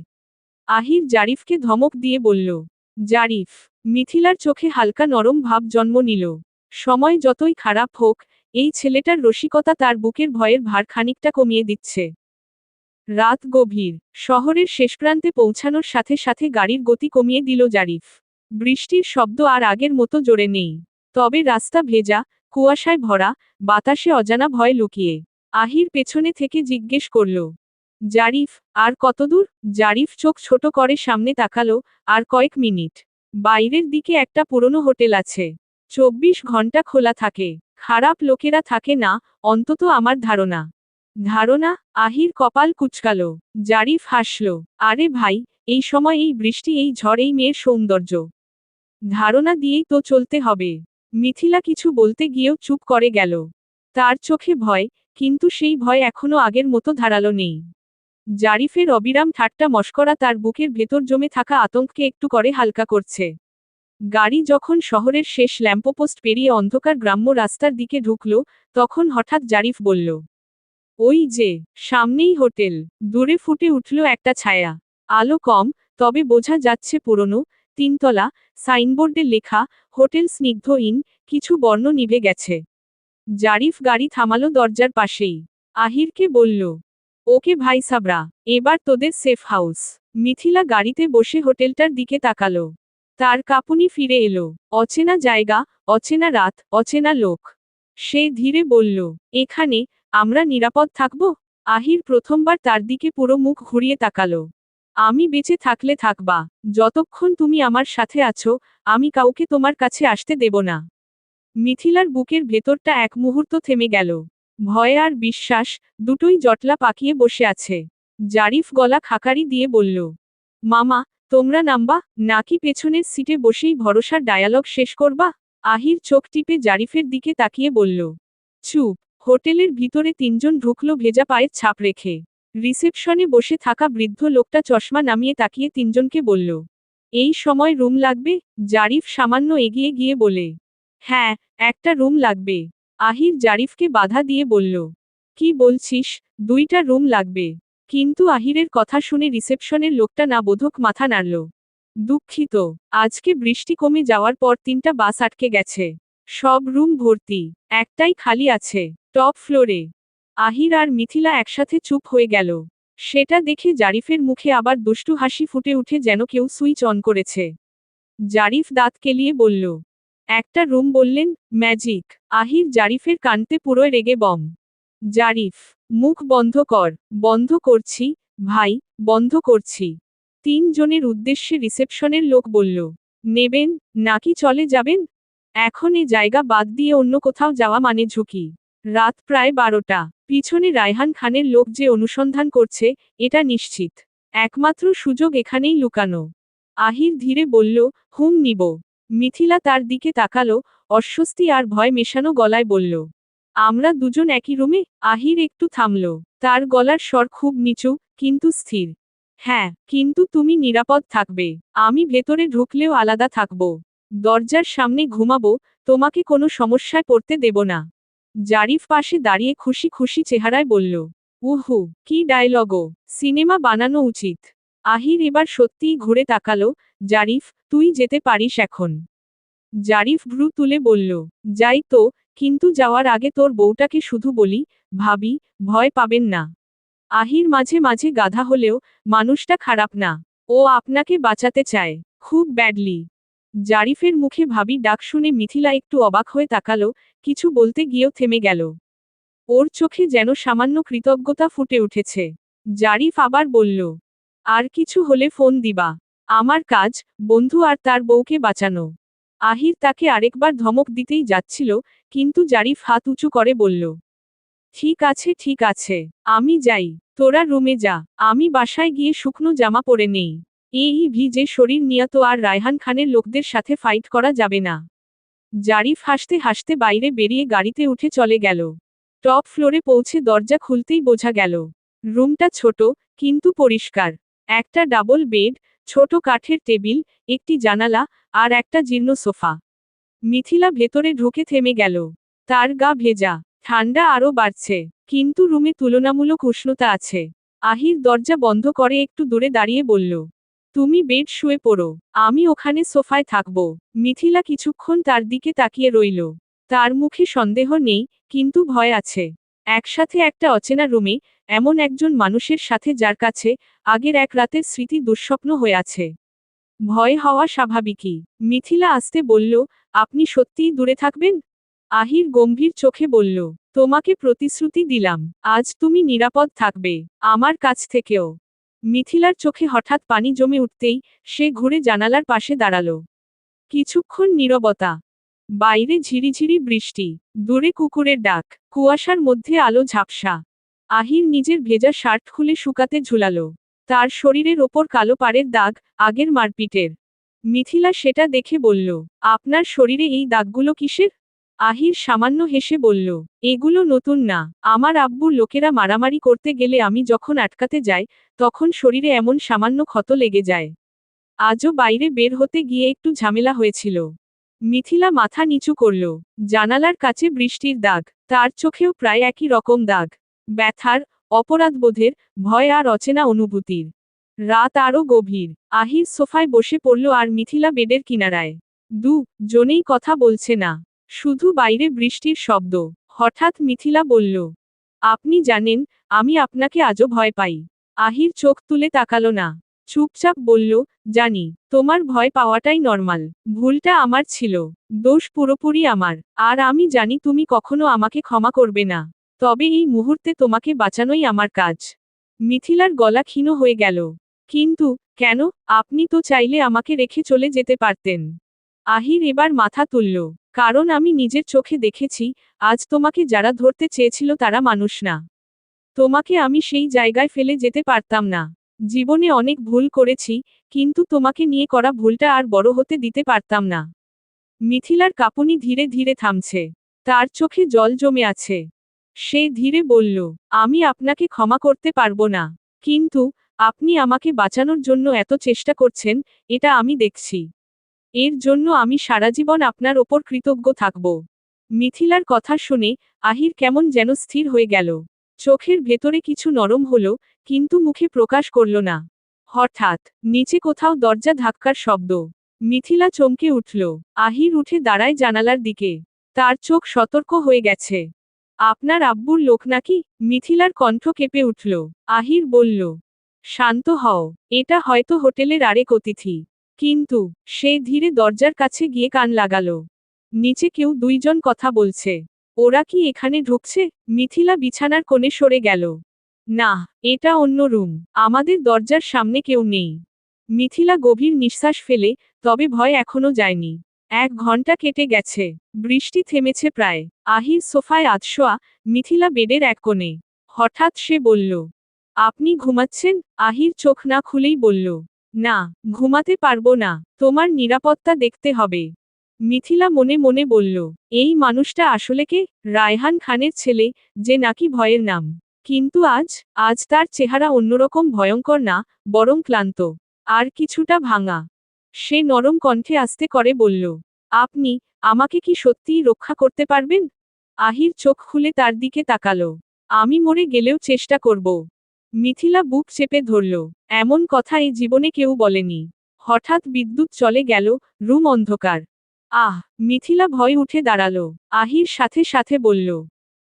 আহির জারিফকে ধমক দিয়ে বলল। জারিফ। মিথিলার চোখে হালকা নরম ভাব জন্ম নিল। সময় যতই খারাপ হোক, এই ছেলেটার রসিকতা তার বুকের ভয়ের ভার খানিকটা কমিয়ে দিচ্ছে। রাত গভীর। শহরের শেষপ্রান্তে পৌঁছানোর সাথে সাথে গাড়ির গতি কমিয়ে দিল জারিফ। বৃষ্টির শব্দ আর আগের মতো জোরে নেই। তবে রাস্তা ভেজা, কুয়াশায় ভরা, বাতাসে অজানা ভয় লুকিয়ে। আহির পেছনে থেকে জিজ্ঞেস করল। জারিফ, আর কতদূর? জারিফ চোখ ছোট করে সামনে তাকালো। আর কয়েক মিনিট। বাইরের দিকে একটা পুরনো হোটেল আছে। 24 ঘন্টা খোলা থাকে। খারাপ লোকেরা থাকে না, অন্তত আমার ধারণা। ধারণা? আহির কপাল কুঁচকালো। জারিফ হাসল। আরে ভাই, এই সময় এই বৃষ্টি, এই ঝড়, এই মেয়ের সৌন্দর্য। ধারণা দিয়েই তো চলতে হবে। মিথিলা কিছু বলতে গিয়েও চুপ করে গেল। তার চোখে ভয়, কিন্তু সেই ভয় এখনো আগের মতো ধারালো নেই। জারিফের অবিরাম ঠাট্টা মশকরা তার বুকের ভেতর জমে থাকা আতঙ্ককে একটু করে হালকা করছে। গাড়ি যখন শহরের শেষ ল্যাম্পপোস্ট পেরিয়ে অন্ধকার গ্রাম্য রাস্তার দিকে ঢুকল, তখন হঠাৎ জারিফ বলল। ওই যে, সামনেই হোটেল। দূরে ফুটে উঠল একটা ছায়া। আলো কম, তবে বোঝা যাচ্ছে পুরনো, 3 তলা, সাইনবোর্ডে লেখা, হোটেল স্নিগ্ধ ইন, কিছু বর্ণ নিভে গেছে। জারিফ গাড়ি থামালো দরজার পাশেই। আহিরকে বলল। ওকে ভাই সাবরা, এবার তোদের সেফ হাউস। মিথিলা গাড়িতে বসে হোটেলটার দিকে তাকালো। তার কাঁপুনি ফিরে এলো। অচেনা জায়গা, অচেনা রাত, অচেনা লোক। সে ধীরে বলল, এখানে আমরা নিরাপদ থাকব? আহির প্রথমবার তার দিকে পুরো মুখ ঘুরিয়ে তাকালো। আমি বেঁচে থাকলে থাকবা। যতক্ষণ তুমি আমার সাথে আছো, আমি কাউকে তোমার কাছে আসতে দেব না। মিথিলার বুকের ভেতরটা এক মুহূর্ত থেমে গেল। ভয় আর বিশ্বাস, দুটোই জটলা পাকিয়ে বসে আছে। জারিফ গলা খাকারি দিয়ে বলল। মামা, তোমরা নামবা, নাকি পেছনের সিটে বসেই ভরসার ডায়ালগ শেষ করবা? আহির চোখ টিপে জারিফের দিকে তাকিয়ে বলল। চুপ। হোটেলের ভিতরে 3 জন ঢুকলো ভেজা পায়ের ছাপ রেখে। রিসেপশনে বসে থাকা বৃদ্ধ লোকটা চশমা নামিয়ে তাকিয়ে 3 জনকে বলল। এই সময় রুম লাগবে? জারিফ সামান্য এগিয়ে গিয়ে বলে। হ্যাঁ, একটা রুম লাগবে। আহির জারিফকে বাধা দিয়ে বলল। কি বলছিস, 2টা রুম লাগবে? কিন্তু আহিরের কথা শুনে রিসেপশনের লোকটা না বোধক মাথা নাড়ল। দুঃখিত, আজকে বৃষ্টি কমে যাওয়ার পর 3টা বাস আটকে গেছে। সব রুম ভর্তি, একটাই খালি আছে, টপ ফ্লোরে। আহির আর মিথিলা একসাথে চুপ হয়ে গেল। সেটা দেখে জারিফের মুখে আবার দুষ্টু হাসি ফুটে উঠে যেন কেউ সুইচ অন করেছে। জারিফ দাঁত কেলিয়ে বলল। একটা রুম বললেন, ম্যাজিক। আহির জারিফের কানতে পুরোয় রেগে বম। জারিফ, মুখ বন্ধ কর। বন্ধ করছি, ভাই, বন্ধ করছি। 3 জনের উদ্দেশ্যে রিসেপশনের লোক বলল। নেবেন, নাকি চলে যাবেন? এখন এ জায়গা বাদ দিয়ে অন্য কোথাও যাওয়া মানে ঝুঁকি। রাত প্রায় 12টা। পিছনে রায়হান খানের লোক যে অনুসন্ধান করছে, এটা নিশ্চিত। একমাত্র সুযোগ এখানেই লুকানো। আহির ধীরে বলল, নিব। মিথিলা তার দিকে তাকালো, অস্বস্তি আর ভয় মেশানো গলায় বলল। আমরা 2 জন একই রুমে? আহির একটু থামল। তার গলার স্বর খুব নিচু, কিন্তু স্থির। হ্যাঁ, কিন্তু তুমি নিরাপদ থাকবে। আমি ভেতরে ঢুকলেও আলাদা থাকব। দরজার সামনে ঘুমাবো, তোমাকে কোনো সমস্যায় পড়তে দেব না। জারিফ পাশে দাঁড়িয়ে খুশি খুশি চেহারায় বলল। উহু, কি ডায়লগো! সিনেমা বানানো উচিত। আহির এবার সত্যিই ঘুরে তাকালো। জারিফ, তুই যেতে পারিস এখন। জারিফ ভ্রু তুলে বলল। যাই তো, কিন্তু যাওয়ার আগে তোর বউটাকে শুধু বলি, ভাবি, ভয় পাবেন না। আহির মাঝে মাঝে গাধা হলেও, মানুষটা খারাপ না। ও আপনাকে বাঁচাতে চায়, খুব ব্যাডলি। জারিফের মুখে ভাবি ডাক শুনে মিথিলা একটু অবাক হয়ে তাকালো, কিছু বলতে গিয়েও থেমে গেল। ওর চোখে যেন সামান্য কৃতজ্ঞতা ফুটে উঠেছে। জারিফ আবার বলল। আর কিছু হলে ফোন দিবা। আমার কাজ, বন্ধু আর তার বউকে বাঁচানো। আহির তাকে আরেকবার ধমক দিতেই যাচ্ছিল, কিন্তু জারিফ হাত উঁচু করে বলল। ঠিক আছে ঠিক আছে, আমি যাই। তোরা রুমে যা, আমি বাসায় গিয়ে শুকনো জামা পরে নেই। এই ভিজে শরীর নিয়ে তো আর রায়হান খানের লোকদের সাথে ফাইট করা যাবে না। জারিফ হাসতে হাসতে বাইরে বেরিয়ে গাড়িতে উঠে চলে গেল। টপ ফ্লোরে পৌঁছে দরজা খুলতেই বোঝা গেল। রুমটা ছোট, কিন্তু পরিষ্কার। একটা ডাবল বেড, ছোট কাঠের টেবিল, একটি জানালা, আর একটা জীর্ণ সোফা। মিথিলা ভেতরে ঢুকে থেমে গেল। তার গা ভেজা, ঠান্ডা আরও বাড়ছে, কিন্তু রুমে তুলনামূলক উষ্ণতা আছে। আহির দরজা বন্ধ করে একটু দূরে দাঁড়িয়ে বলল, তুমি বেড শুয়ে পড়ো, আমি ওখানে সোফায় থাকব। মিথিলা কিছুক্ষণ তার দিকে তাকিয়ে রইল। তার মুখে সন্দেহ নেই, কিন্তু ভয় আছে। একসাথে একটা অচেনা রুমে, এমন একজন মানুষের সাথে যার কাছে আগের এক রাতের স্মৃতি দুঃস্বপ্ন হয়ে আছে। ভয় হওয়া স্বাভাবিকই। মিথিলা আস্তে বলল, আপনি সত্যিই দূরে থাকবেন? আহির গম্ভীর চোখে বলল, তোমাকে প্রতিশ্রুতি দিলাম, আজ তুমি নিরাপদ থাকবে, আমার কাছ থেকেও। মিথিলার চোখে হঠাৎ পানি জমে উঠতেই সে ঘুরে জানালার পাশে দাঁড়ালো। কিছুক্ষণ নীরবতা। বাইরে ঝিরিঝিরি বৃষ্টি, দূরে কুকুরের ডাক, কুয়াশার মধ্যে আলো ঝাপসা। আহির নিজের ভেজা শার্ট খুলে শুকাতে ঝুলালো। তার শরীরের ওপর কালো পাড়ের দাগ, আগের মারপিটের। মিথিলা সেটা দেখে বলল, আপনার শরীরে এই দাগগুলো কিসের? আহির সামান্য হেসে বলল, এগুলো নতুন না, আমার আব্বুর লোকেরা মারামারি করতে গেলে আমি যখন আটকাতে যাই, তখন শরীরে এমন সামান্য ক্ষত লেগে যায়। আজও বাইরে বের হতে গিয়ে একটু ঝামেলা হয়েছিল। মিথিলা মাথা নিচু করল। জানালার কাছে বৃষ্টির দাগ, তার চোখেও প্রায় একই রকম দাগ। ব্যথার, অপরাধবোধের, ভয় আর অচেনা অনুভূতির। রাত আরও গভীর। আহির সোফায় বসে পড়ল আর মিথিলা বেডের কিনারায়। জনেই কথা বলছে না, শুধু বাইরে বৃষ্টির শব্দ। হঠাৎ মিথিলা বলল, আপনি জানেন, আমি আপনাকে আজও ভয় পাই। আহির চোখ তুলে তাকালো না, চুপচাপ বলল, জানি, তোমার ভয় পাওয়াটাই নরমাল। ভুলটা আমার ছিল, দোষ পুরোপুরি আমার। আর আমি জানি তুমি কখনো আমাকে ক্ষমা করবে না। তবে এই মুহূর্তে তোমাকে বাঁচানোই আমার কাজ। মিথিলার গলা ক্ষীণ হয়ে গেল। কিন্তু, কেন? আপনি তো চাইলে আমাকে রেখে চলে যেতে পারতেন। আহির এবার মাথা তুলল। কারণ আমি নিজের চোখে দেখেছি, আজ তোমাকে যারা ধরতে চেয়েছিল তারা মানুষ না। তোমাকে আমি সেই জায়গায় ফেলে যেতে পারতাম না। জীবনে অনেক ভুল করেছি, কিন্তু তোমাকে নিয়ে করা ভুলটা আর বড় হতে দিতে পারতাম না। মিথিলার কাঁপুনি ধীরে ধীরে থামছে। তার চোখে জল জমে আছে। সে ধীরে বলল, আমি আপনাকে ক্ষমা করতে পারবো না। কিন্তু, আপনি আমাকে বাঁচানোর জন্য এত চেষ্টা করছেন, এটা আমি দেখছি। এর জন্য আমি সারাজীবন আপনার ওপর কৃতজ্ঞ থাকব। মিথিলার কথা শুনে আহির কেমন যেন স্থির হয়ে গেল। চোখের ভেতরে কিছু নরম হলো, কিন্তু মুখে প্রকাশ করল না। হঠাৎ নিচে কোথাও দরজা ধাক্কার শব্দ। মিথিলা চমকে উঠল। আহির উঠে দাঁড়ায় জানালার দিকে। তার চোখ সতর্ক হয়ে গেছে। আপনার আব্বুর লোক নাকি? মিথিলার কণ্ঠ কেঁপে উঠল। আহির বলল, শান্ত হও, এটা হয়তো হোটেলের আরেক অতিথি। কিন্তু, সে ধীরে দরজার কাছে গিয়ে কান লাগালো। নিচে কেউ দুইজন কথা বলছে। ওরা কি এখানে ঢুকছে? মিথিলা বিছানার কোণে সরে গেল। না, এটা অন্য রুম, আমাদের দরজার সামনে কেউ নেই। মিথিলা গভীর নিঃশ্বাস ফেলে, তবে ভয় এখনো যায়নি। 1 ঘন্টা কেটে গেছে। বৃষ্টি থেমেছে প্রায়। আহির সোফায় আধশোয়া, মিথিলা বেডের এক কোণে। হঠাৎ সে বলল, আপনি ঘুমাচ্ছেন? আহির চোখ না খুলেই বলল, না, ঘুমাতে পারবো না, তোমার নিরাপত্তা দেখতে হবে। মিথিলা মনে মনে বলল, এই মানুষটা আসলে কে? রায়হান খানের ছেলে, যে নাকি ভয়ের নাম। কিন্তু আজ তার চেহারা অন্যরকম ভয়ঙ্কর না, বরং ক্লান্ত। আর কিছুটা ভাঙা। সে নরম কণ্ঠে আস্তে করে বলল, আপনি আমাকে কি সত্যিই রক্ষা করতে পারবেন? আহির চোখ খুলে তার দিকে তাকালো। আমি মরে গেলেও চেষ্টা করব। মিথিলা বুক চেপে ধরল। এমন কথা এই জীবনে কেউ বলেনি। হঠাৎ বিদ্যুৎ চলে গেল, রুম অন্ধকার। মিথিলা ভয় উঠে দাঁড়ালো। আহির সাথে সাথে বলল,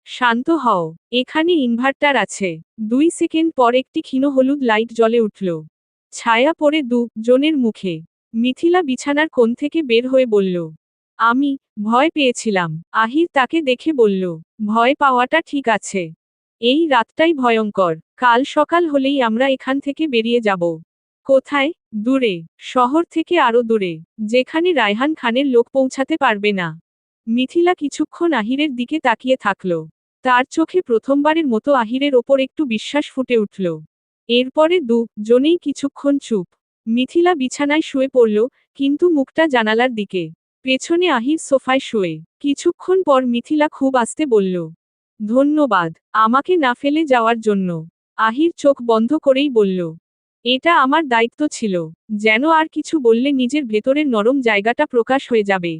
শান্ত হও, এখানে ইনভার্টার আছে। 2 সেকেন্ড পর একটি ক্ষীণ হলুদ লাইট জ্বলে উঠল। ছায়া পড়ে জনের মুখে। মিথিলা বিছানার কোণ থেকে বের হয়ে বলল, আমি ভয় পেয়েছিলাম। আহির তাকে দেখে বলল, ভয় পাওয়াটা ঠিক আছে। এই রাতটাই ভয়ঙ্কর। কাল সকাল হলেই আমরা এখান থেকে বেরিয়ে যাব। কোথায়? দূরে, শহর থেকে আরো দূরে, যেখানে রায়হান খানের লোক পৌঁছাতে পারবে না। মিথিলা কিছুক্ষণ আহিরের দিকে তাকিয়ে থাকল। তার চোখে প্রথমবারের মতো আহিরের ওপর একটু বিশ্বাস ফুটে উঠল। এরপরে জনেই কিছুক্ষণ চুপ। মিথিলা বিছানায় শুয়ে পড়ল, কিন্তু মুখটা জানালার দিকে। পেছনে আহির সোফায় শুয়ে। কিছুক্ষণ পর মিথিলা খুব আস্তে বলল, ধন্যবাদ, আমাকে না ফেলে যাওয়ার জন্য। আহির চোখ বন্ধ করেই বলল, এটা আমার দায়িত্ব ছিল। যেন আর কিছু বললে নিজের ভেতরের নরম জায়গাটা প্রকাশ হয়ে যাবে।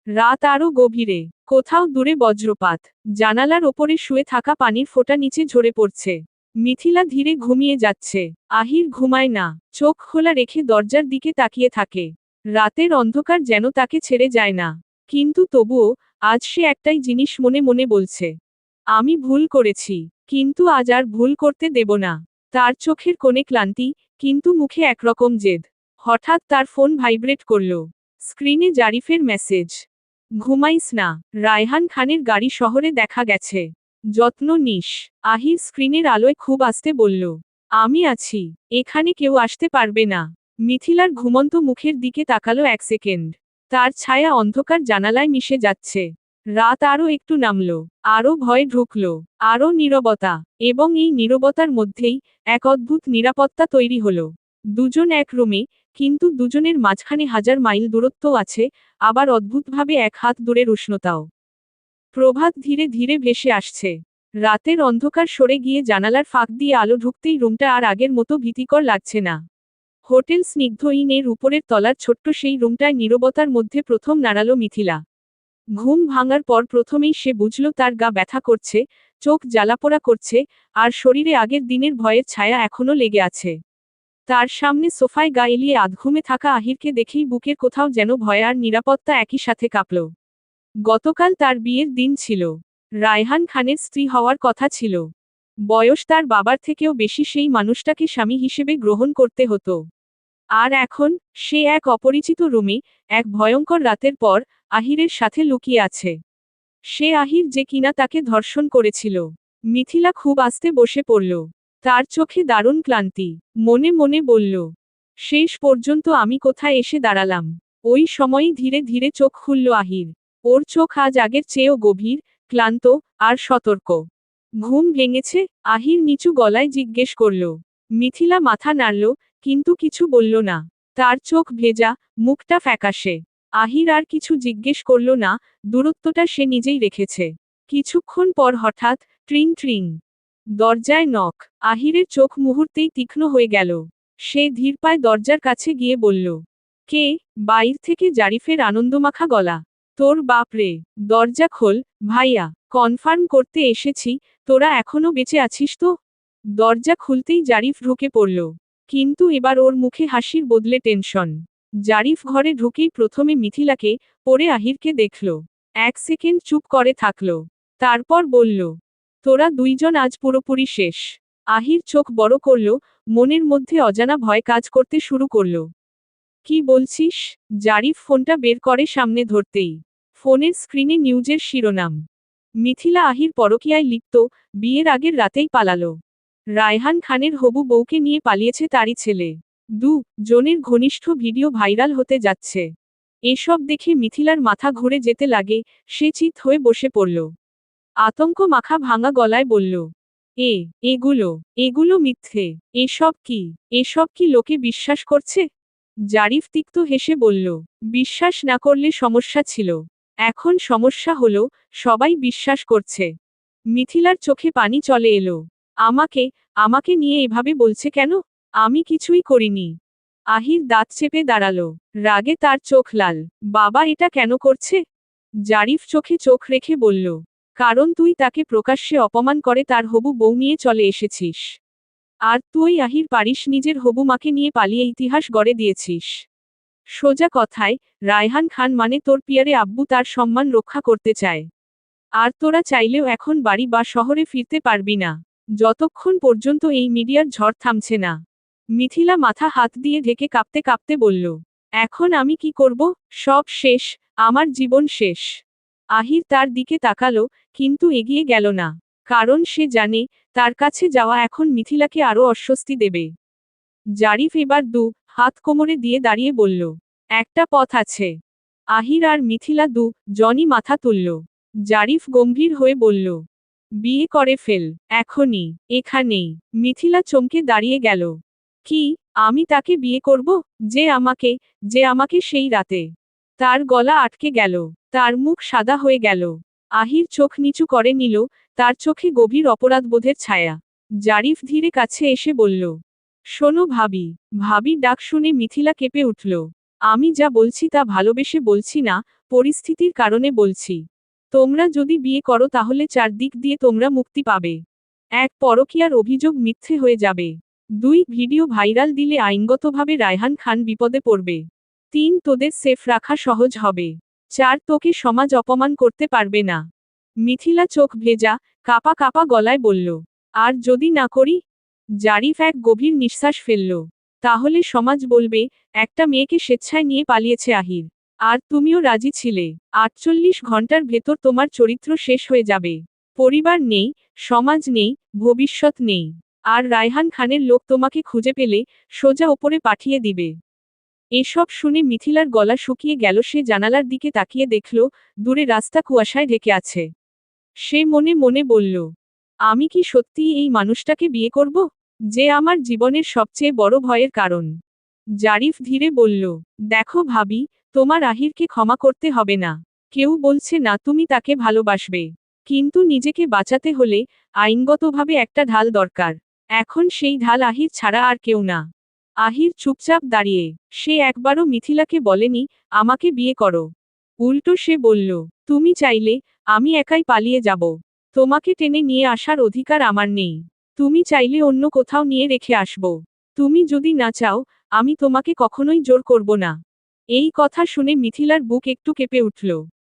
রাত আরও গভীরে। কোথাও দূরে বজ্রপাত। জানালার ওপরে শুয়ে থাকা পানির ফোঁটা নিচে ঝরে পড়ছে। মিথিলা ধীরে ঘুমিয়ে যাচ্ছে। আহির ঘুমায় না। চোখ খোলা রেখে দরজার দিকে তাকিয়ে থাকে। রাতের অন্ধকার যেন তাকে ছেড়ে যায় না। কিন্তু তবুও, আজ সে একটাই জিনিস মনে মনে বলছে। আমি ভুল করেছি। কিন্তু আজ আর ভুল করতে দেব না। তার চোখের কোণে ক্লান্তি, কিন্তু মুখে একরকম জেদ। হঠাৎ তার ফোন ভাইব্রেট করল। স্ক্রিনে জারিফের মেসেজ। ঘুমাইস না, রায়হান খানের গাড়ি শহরে দেখা গেছে। যত্ন নিস। আহির স্ক্রিনের আলোয় খুব আস্তে বলল। আমি আছি। এখানে কেউ আসতে পারবে না। মিথিলার ঘুমন্ত মুখের দিকে তাকালো 1 সেকেন্ড। তার ছায়া অন্ধকার জানালায় মিশে যাচ্ছে। রাত আরও একটু নামল। আরও ভয় ঢুকল। আরও নীরবতা। এবং এই নীরবতার মধ্যেই এক অদ্ভুত নিরাপত্তা তৈরি হলো। দুজন এক রুমে, কিন্তু দুজনের মাঝখানে 1000 মাইল দূরত্ব আছে, আবার অদ্ভুতভাবে এক হাত দূরের উষ্ণতাও। প্রভাত ধীরে ধীরে ভেসে আসছে। রাতের অন্ধকার সরে গিয়ে জানালার ফাঁক দিয়ে আলো ঢুকতেই রুমটা আর আগের মতো ভীতিকর লাগছে না। হোটেল স্নিগ্ধ ইন এর উপরের তলার ছোট্ট সেই রুমটায় নীরবতার মধ্যে প্রথম নাড়ালো মিথিলা। ঘুম ভাঙার পর প্রথমেই সে বুঝল তার গা ব্যথা করছে, চোখ জ্বালাপোড়া করছে, আর শরীরে আগের দিনের ভয়ের ছায়া এখনো লেগে আছে। তার সামনে সোফায় গা এলিয়ে আধঘুমে থাকা আহিরকে দেখেই বুকের কোথাও যেন ভয় আর নিরাপত্তা একই সাথে কাঁপল। গতকাল তার বিয়ের দিন ছিল। রায়হান খানের স্ত্রী হওয়ার কথা ছিল। বয়স তার বাবার থেকেও বেশি সেই মানুষটাকে স্বামী হিসেবে গ্রহণ করতে হতো। আর এখন, সে এক অপরিচিত রুমে, এক ভয়ঙ্কর রাতের পর, আহিরের সাথে লুকিয়ে আছে। সে আহির যে কিনা তাকে ধর্ষণ করেছিল। মিথিলা খুব আস্তে বসে পড়ল। তার চোখে দারুণ ক্লান্তি। মনে মনে বলল, শেষ পর্যন্ত আমি কোথায় এসে দাঁড়ালাম। ওই সময়ই ধীরে ধীরে চোখ খুলল আহির। ওর চোখ আজ আগের চেয়েও গভীর, ক্লান্ত, আর সতর্ক। ঘুম ভেঙেছে? আহির নিচু গলায় জিজ্ঞেস করল। মিথিলা মাথা নাড়ল, কিন্তু কিছু বলল না। তার চোখ ভেজা, মুখটা ফ্যাকাশে। আহির আর কিছু জিজ্ঞেস করল না, দূরত্বটা সে নিজেই রেখেছে। কিছুক্ষণ পর হঠাৎ, ট্রিং ট্রিং। দরজায় নক। আহিরের চোখ মুহূর্তেই তীক্ষ্ণ হয়ে গেল। সে ধীর পায়ে দরজার কাছে গিয়ে বলল। কে? বাইর থেকে জারিফের আনন্দমাখা গলা। তোর বাপ রে। দরজা খোল, ভাইয়া। কনফার্ম করতে এসেছি, তোরা এখনো বেঁচে আছিস তো? দরজা খুলতেই জারিফ ঢুকে পড়ল। কিন্তু এবার ওর মুখে হাসির বদলে টেনশন। জারিফ ঘরে ঢুকেই প্রথমে মিথিলাকে, পরে আহিরকে দেখল। 1 সেকেন্ড চুপ করে থাকল। তারপর বলল, তোরা দুইজন আজ পুরোপুরি শেষ। আহির চোখ বড় করল, মনের মধ্যে অজানা ভয় কাজ করতে শুরু করল। কি বলছিস? জারিফ ফোনটা বের করে সামনে ধরতেই। ফোনের স্ক্রিনে নিউজের শিরোনাম। মিথিলা আহির পরকীয়ায় লিপ্ত, বিয়ের আগের রাতেই পালালো। রায়হান খানের হবু বউকে নিয়ে পালিয়েছে তারই ছেলে। জনের ঘনিষ্ঠ ভিডিও ভাইরাল হতে যাচ্ছে। এসব দেখে মিথিলার মাথা ঘুরে যেতে লাগে, সে চিত হয়ে বসে পড়ল। আতঙ্ক মাখা ভাঙা গলায় বলল, এগুলো মিথ্যে। এসব কি লোকে বিশ্বাস করছে? জারিফ তিক্ত হেসে বলল, বিশ্বাস না করলে সমস্যা ছিল। এখন সমস্যা হলো, সবাই বিশ্বাস করছে। মিথিলার চোখে পানি চলে এলো। আমাকে নিয়ে এভাবে বলছে কেন? আমি কিছুই করিনি। আহির দাঁত চেপে দাঁড়ালো। রাগে তার চোখ লাল। বাবা এটা কেন করছে? জারিফ চোখে চোখ রেখে বলল, কারণ তুই তাকে প্রকাশ্যে অপমান করে তার হবু বউ নিয়ে চলে এসেছিস। আর তুই আহির পারিস নিজের হবু মাকে নিয়ে পালিয়ে ইতিহাস গড়ে দিয়েছিস। সোজা কথায়, রায়হান খান মানে তোর পিয়ারে আব্বু, তার সম্মান রক্ষা করতে চায়। আর তোরা চাইলেও এখন বাড়ি বা শহরে ফিরতে পারবি না, যতক্ষণ পর্যন্ত এই মিডিয়ার ঝড় থামছে না। মিথিলা মাথা হাত দিয়ে ঢেকে কাঁপতে কাঁপতে বলল, এখন আমি কি করব? সব শেষ, আমার জীবন শেষ। আহির তার দিকে তাকালো, কিন্তু এগিয়ে গেল না। কারণ সে জানে, তার কাছে যাওয়া এখন মিথিলাকে আরও অস্বস্তি দেবে। জারিফ এবার হাত কোমরে দিয়ে দাঁড়িয়ে বলল, একটা পথ আছে। আহির আর মিথিলা জনই মাথা তুলল। জারিফ গম্ভীর হয়ে বলল, বিয়ে করে ফেল, এখনই, এখানেই। মিথিলা চমকে দাঁড়িয়ে গেল। কি? আমি তাকে বিয়ে করব? যে আমাকে সেই রাতে। তার গলা আটকে গেল। তার মুখ সাদা হয়ে গেল। আহির চোখ নিচু করে নিল, তার চোখে গভীর অপরাধবোধের ছায়া। জারিফ ধীরে কাছে এসে বলল, শোনো ভাবি। ভাবি ডাক শুনে মিথিলা কেঁপে উঠল। আমি যা বলছি তা ভালোবেসে বলছি না, পরিস্থিতির কারণে বলছি। তোমরা যদি বিয়ে করো তাহলে চারদিক দিয়ে তোমরা মুক্তি পাবে। এক, পরকীয়ার অভিযোগ মিথ্যে হয়ে যাবে। 2, ভিডিও ভাইরাল দিলে আইনগতভাবে রায়হান খান বিপদে পড়বে। 3, তোদের সেফ রাখা সহজ হবে। 4, তোকে সমাজ অপমান করতে পারবে না। মিথিলা চোখ ভেজা, কাপা কাপা গলায় বলল, আর যদি না করি? জারিফ এক গভীর নিঃশ্বাস ফেলল। তাহলে সমাজ বলবে, একটা মেয়েকে স্বেচ্ছায় নিয়ে পালিয়েছে আহির। আর তুমিও রাজি ছিলে। 48 ঘন্টার ভেতর তোমার চরিত্র শেষ হয়ে যাবে। পরিবার নেই, সমাজ নেই, ভবিষ্যৎ নেই। আর রায়হান খানের লোক তোমাকে খুঁজে পেলে সোজা ওপরে পাঠিয়ে দিবে। এসব শুনে মিথিলার গলা শুকিয়ে গেল। সে জানালার দিকে তাকিয়ে দেখল, দূরে রাস্তা কুয়াশায় ঢেকে আছে। সে মনে মনে বলল, আমি কি সত্যিই এই মানুষটাকে বিয়ে করব, যে আমার জীবনের সবচেয়ে বড় ভয়ের কারণ? জারিফ ধীরে বলল, দেখো ভাবি, তোমার আহিরকে ক্ষমা করতে হবে না। কেউ বলছে না তুমি তাকে ভালোবাসবে। কিন্তু নিজেকে বাঁচাতে হলে আইনগতভাবে একটা ঢাল দরকার। এখন সেই ঢাল আহির ছাড়া আর কেউ না। আহির চুপচাপ দাঁড়িয়ে। সে একবারও মিথিলাকে বলেনি, আমাকে বিয়ে করো। উল্টো সে বলল, তুমি চাইলে আমি একাই পালিয়ে যাব। তোমাকে টেনে নিয়ে আসার অধিকার আমার নেই। তুমি চাইলে অন্য কোথাও নিয়ে রেখে আসব। তুমি যদি না চাও, আমি তোমাকে কখনোই জোর করব না। এই কথা শুনে মিথিলার বুক একটু কেঁপে উঠল।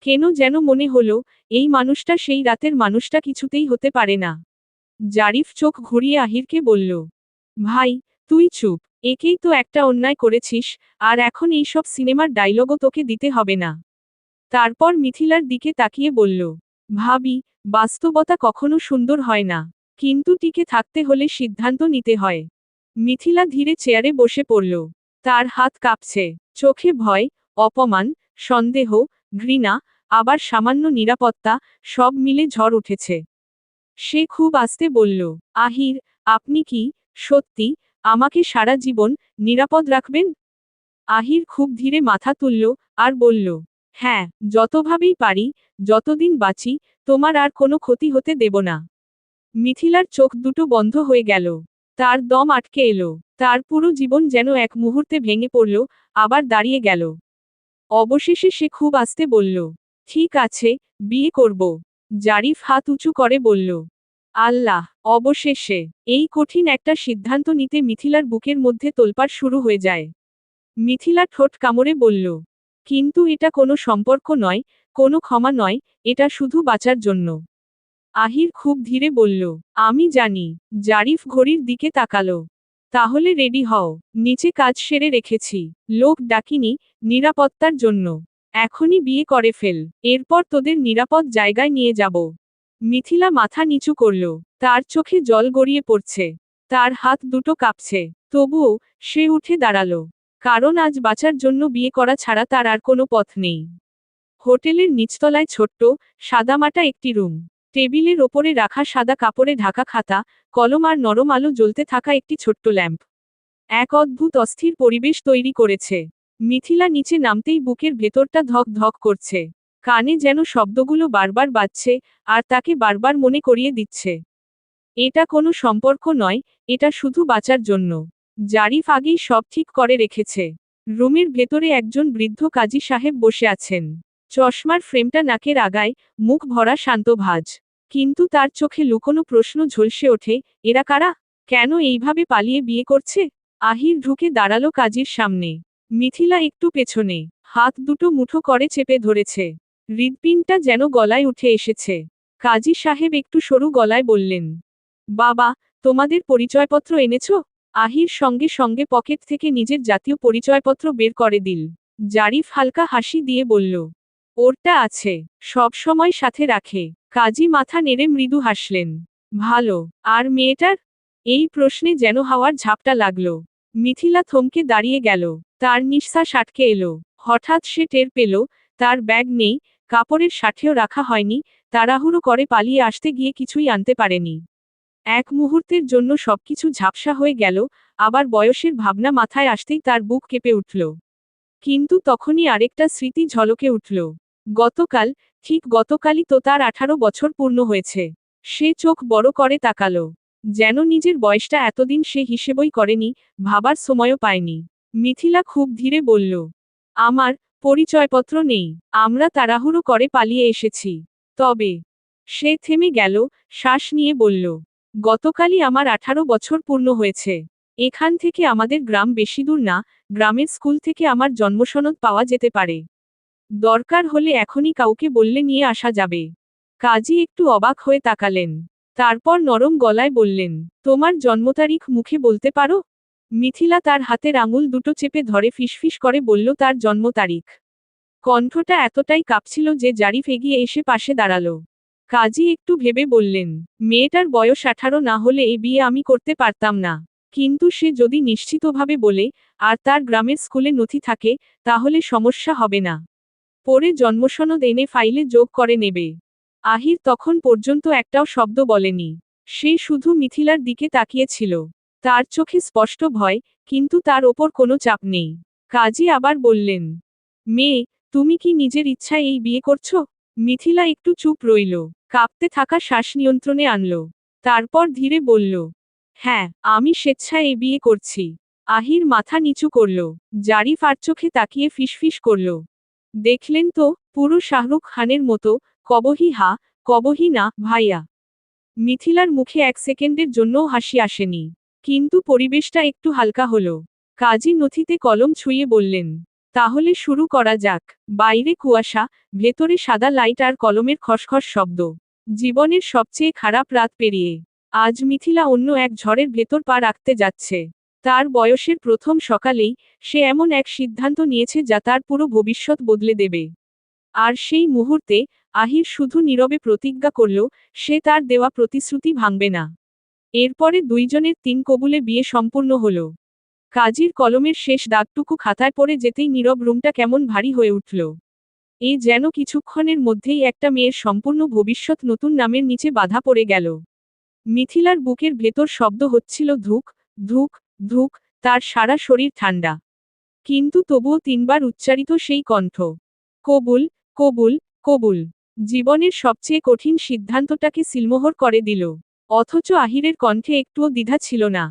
কেন যেন মনে হলো, এই মানুষটা সেই রাতের মানুষটা কিছুতেই হতে পারে না। জারিফ চোখ ঘুরিয়ে আহিরকে বলল, ভাই, তুই চুপ। একেই তো একটা অন্যায় করেছিস, আর এখন এই সব সিনেমার ডায়লগও তোকে দিতে হবে না। তারপর মিথিলার দিকে তাকিয়ে বলল, ভাবি, বাস্তবতা কখনো সুন্দর হয় না, কিন্তু টিকে থাকতে হলে সিদ্ধান্ত নিতে হয়। মিথিলা ধীরে চেয়ারে বসে পড়ল। তার হাত কাঁপছে, চোখে ভয়, অপমান, সন্দেহ, ঘৃণা, আবার সামান্য নিরাপত্তা, সব মিলে ঝড় উঠেছে। সে খুব আস্তে বলল, আহির, আপনি কি সত্যি আমাকে সারা জীবন নিরাপদ রাখবেন? আহির খুব ধীরে মাথা তুলল, আর বলল, হ্যাঁ, যতভাবেই পারি, যতদিন বাঁচি, তোমার আর কোনো ক্ষতি হতে দেব না। মিথিলার চোখ দুটো বন্ধ হয়ে গেল। তার দম আটকে এলো। তার পুরো জীবন যেন এক মুহূর্তে ভেঙে পড়ল, আবার দাঁড়িয়ে গেল। অবশেষে সে খুব আস্তে বলল, ঠিক আছে, বিয়ে করব। জারিফ হাত উঁচু করে বলল, আল্লাহ। অবশেষে এই কঠিন একটা সিদ্ধান্ত নিতে মিথিলার বুকের মধ্যে তোলপাড় শুরু হয়ে যায়। মিথিলা ঠোঁট কামড়ে বলল, কিন্তু এটা কোনো সম্পর্ক নয়, কোনো ক্ষমা নয়, এটা শুধু বাঁচার জন্য। আহির খুব ধীরে বলল, আমি জানি। জারিফ ঘড়ির দিকে তাকালো। তাহলে রেডি হও, নিচে কাজ সেরে রেখেছি। লোক ডাকিনি, নিরাপত্তার জন্য। এখনই বিয়ে করে ফেল, এরপর তোদের নিরাপদ জায়গায় নিয়ে যাব। মিথিলা মাথা নিচু করল। তার চোখে জল গড়িয়ে পড়ছে। তার হাত দুটো কাঁপছে। তবুও সে উঠে দাঁড়ালো। কারণ আজ বাঁচার জন্য বিয়ে করা ছাড়া তার আর কোনো পথ নেই। হোটেলের নিচতলায় ছোট্ট, সাদামাটা একটি রুম। টেবিলের ওপরে রাখা সাদা কাপড়ে ঢাকা খাতা, কলম আর নরম আলো জ্বলতে থাকা একটি ছোট্ট ল্যাম্প। এক অদ্ভুত অস্থির পরিবেশ তৈরি করেছে। মিথিলা নিচে নামতেই বুকের ভেতরটা ধক ধক করছে। কানে যেন শব্দগুলো বারবার বাজছে, আর তাকে বারবার মনে করিয়ে দিচ্ছে, এটা কোনো সম্পর্ক নয়, এটা শুধু বাঁচার জন্য। জারিফ আগেই সব ঠিক করে রেখেছে। রুমের ভেতরে একজন বৃদ্ধ কাজী সাহেব বসে আছেন। চশমার ফ্রেমটা নাকের আগায়, মুখ ভরা শান্ত ভাঁজ। কিন্তু তার চোখে লুকোনো প্রশ্ন ঝলসে ওঠে, এরা কারা? কেন এইভাবে পালিয়ে বিয়ে করছে? আহির ঢুকে দাঁড়ালো কাজীর সামনে। মিথিলা একটু পেছনে, হাত দুটো মুঠো করে চেপে ধরেছে। হৃৎপিণ্ডটা যেন গলায় উঠে এসেছে। কাজী সাহেব একটু সরু গলায় বললেন, বাবা, তোমাদের পরিচয়পত্র এনেছো? আহির সঙ্গে সঙ্গে পকেট থেকে নিজের জাতীয় পরিচয়পত্র বের করে দিল। জারিফ হালকা হাসি দিয়ে বলল, ওরটা আছে, সব সময় সাথে রাখে। কাজী মাথা নেড়ে মৃদু হাসলেন। ভালো। আর মেয়েটার? এই প্রশ্নে যেন হাওয়ার ঝাপটা লাগল। মিথিলা থমকে দাঁড়িয়ে গেল। তার নিঃশ্বাস আটকে এলো। হঠাৎ সে টের পেল, তার ব্যাগ নেই, কাপড়ের সাথেও রাখা হয়নি, তাড়াহুড়ো করে পালিয়ে আসতে গিয়ে কিছুই আনতে পারেনি। এক মুহূর্তের জন্য সবকিছু ঝাপসা হয়ে গেল, আবার বয়সের ভাবনা মাথায় আসতেই তার বুক কেঁপে উঠল। কিন্তু তখনই আরেকটা স্মৃতি ঝলকে উঠল। গতকাল, ঠিক গতকালই তো তার 18 বছর পূর্ণ হয়েছে। সে চোখ বড় করে তাকালো। যেন নিজের বয়সটা এতদিন সে হিসেবই করেনি, ভাবার সময়ও পায়নি। মিথিলা খুব ধীরে বলল, আমার পরিচয়পত্র নেই, আমরা তাড়াহুড়ো করে পালিয়ে এসেছি। তবে সে থেমে গেল, শ্বাস নিয়ে বলল, গতকালই আমার 18 বছর পূর্ণ হয়েছে। এখান থেকে আমাদের গ্রাম বেশি দূর না, গ্রামের স্কুল থেকে আমার জন্মসনদ পাওয়া যেতে পারে। দরকার হলে এখনই কাউকে বললে নিয়ে আসা যাবে। কাজী একটু অবাক হয়ে তাকালেন। তারপর নরম গলায় বললেন, তোমার জন্মতারিখ মুখে বলতে পারো? মিথিলা তার হাতের আঙুল দুটো চেপে ধরে ফিসফিস করে বলল তার জন্ম তারিখ। কণ্ঠটা এতটাই কাঁপছিল যে জারিফ এগিয়ে এসে পাশে দাঁড়ালো। কাজী একটু ভেবে বললেন, মেয়েটার বয়স 18 না হলে এই বিয়ে আমি করতে পারতাম না। কিন্তু সে যদি নিশ্চিতভাবে বলে, আর তার গ্রামের স্কুলে নথি থাকে, তাহলে সমস্যা হবে না। পরে জন্মসনদ এনে ফাইলে যোগ করে নেবে। আহির তখন পর্যন্ত একটাও শব্দ বলেনি। সে শুধু মিথিলার দিকে তাকিয়েছিল। তার চোখে স্পষ্ট ভয়, কিন্তু তার ওপর কোনো চাপ নেই। কাজী আবার বললেন, মেয়ে, তুমি কি নিজের ইচ্ছায় এই বিয়ে করছো? মিথিলা একটু চুপ রইল, কাঁপতে থাকা শ্বাস নিয়ন্ত্রণে আনল। তারপর ধীরে বলল, হ্যাঁ, আমি স্বেচ্ছায় এই বিয়ে করছি। আহির মাথা নিচু করল। জারিফ আর চোখে তাকিয়ে ফিসফিস করল, দেখলেন তো, পুরো শাহরুখ খানের মতো, কবহি হা, কবহি না, ভাইয়া। মিথিলার মুখে 1 সেকেন্ডের জন্যও হাসি আসেনি। কিন্তু পরিবেশটা একটু হালকা হলো। কাজী নথিতে কলম ছুঁয়ে বললেন, তাহলে শুরু করা যাক। বাইরে কুয়াশা, ভেতরে সাদা লাইট আর কলমের খসখস শব্দ। জীবনের সবচেয়ে খারাপ রাত পেরিয়ে আজ মিথিলা অন্য এক ঝড়ের ভেতর পা রাখতে যাচ্ছে। তার বয়সের প্রথম সকালেই সে এমন এক সিদ্ধান্ত নিয়েছে যা তার পুরো ভবিষ্যৎ বদলে দেবে। আর সেই মুহূর্তে আহির শুধু নীরবে প্রতিজ্ঞা করল, সে তার দেওয়া প্রতিশ্রুতি ভাঙবে না। এরপরে দুইজনের 3 কবুলে বিয়ে সম্পূর্ণ হল। কাজীর কলমের শেষ দাগটুকু খাতায় পড়ে যেতেই নীরব রুমটা কেমন ভারী হয়ে উঠল। এ যেন কিছুক্ষণের মধ্যেই একটা মেয়ের সম্পূর্ণ ভবিষ্যৎ নতুন নামের নিচে বাধা পড়ে গেল। মিথিলার বুকের ভেতর শব্দ হচ্ছিল ধুক, ধুক, ধুক, তার সারা শরীর ঠান্ডা। কিন্তু তবুও 3 বার উচ্চারিত সেই কণ্ঠ, কবুল, কবুল, কবুল, জীবনের সবচেয়ে কঠিন সিদ্ধান্তটাকে সিলমোহর করে দিল। অথচ আহিরের কণ্ঠে একটুও দ্বিধা ছিল না।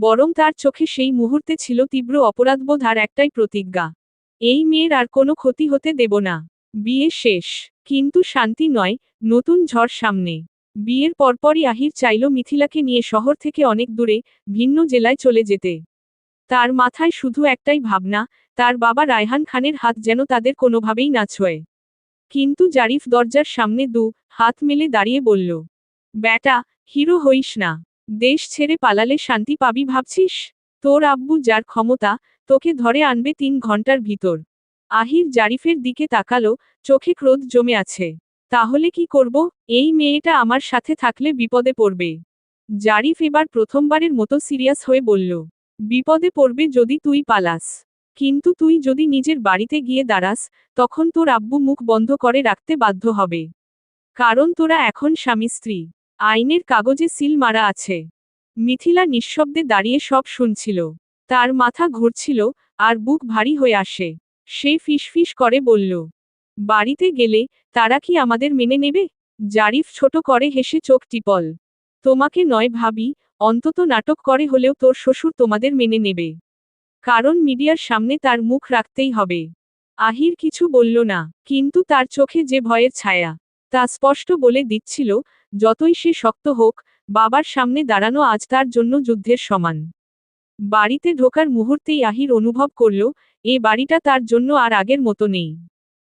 বরং তার চোখে সেই মুহূর্তে ছিল তীব্র অপরাধবোধ আর একটাই প্রতিজ্ঞা, এই মেয়ের আর কোনো ক্ষতি হতে দেব না। বিয়ে শেষ, কিন্তু শান্তি নয়, নতুন ঝড় সামনে। বিয়ের পরপরই আহির চাইল মিথিলাকে নিয়ে শহর থেকে অনেক দূরে, ভিন্ন জেলায় চলে যেতে। তার মাথায় শুধু একটাই ভাবনা, তার বাবা রায়হান খানের হাত যেন তাদের কোনোভাবেই না ছোঁয়। কিন্তু জারিফ দরজার সামনে হাত মেলে দাঁড়িয়ে বলল, ব্যাটা, হিরো হইস না। দেশ ছেড়ে পালালে শান্তি পাবি ভাবছিস? তোর আব্বু যার ক্ষমতা, তোকে ধরে আনবে 3 ঘন্টার ভিতর। আহির জারিফের দিকে তাকালো, চোখে ক্রোধ জমে আছে। তাহলে কি করব? এই মেয়েটা আমার সাথে থাকলে বিপদে পড়বে। জারিফ এবার প্রথমবারের মতো সিরিয়াস হয়ে বলল, বিপদে পড়বে যদি তুই পালাস। কিন্তু তুই যদি নিজের বাড়িতে গিয়ে দাঁড়াস, তখন তোর আব্বু মুখ বন্ধ করে রাখতে বাধ্য হবে। কারণ তোরা এখন স্বামী স্ত্রী। আইনের কাগজে সিল মারা আছে। মিথিলা নিঃশব্দে দাঁড়িয়ে সব শুনছিল। তার মাথা ঘুরছিল, আর বুক ভারী হয়ে আসে। সে ফিসফিস করে বলল, বাড়িতে গেলে তারা কি আমাদের মেনে নেবে? জারিফ ছোট করে হেসে চোখ টিপল, তোমাকে নয় ভাবি, অন্তত নাটক করে হলেও তোর শ্বশুর তোমাদের মেনে নেবে। কারণ মিডিয়ার সামনে তার মুখ রাখতেই হবে। আহির কিছু বলল না, কিন্তু তার চোখে যে ভয়ের ছায়া, তা স্পষ্ট বলে দিচ্ছিল, যতই সে শক্ত হোক, বাবার সামনে দাঁড়ানো আজ তার জন্য যুদ্ধের সমান। বাড়িতে ঢোকার মুহূর্তেই আহির অনুভব করল, এ বাড়িটা তার জন্য আর আগের মতো নেই।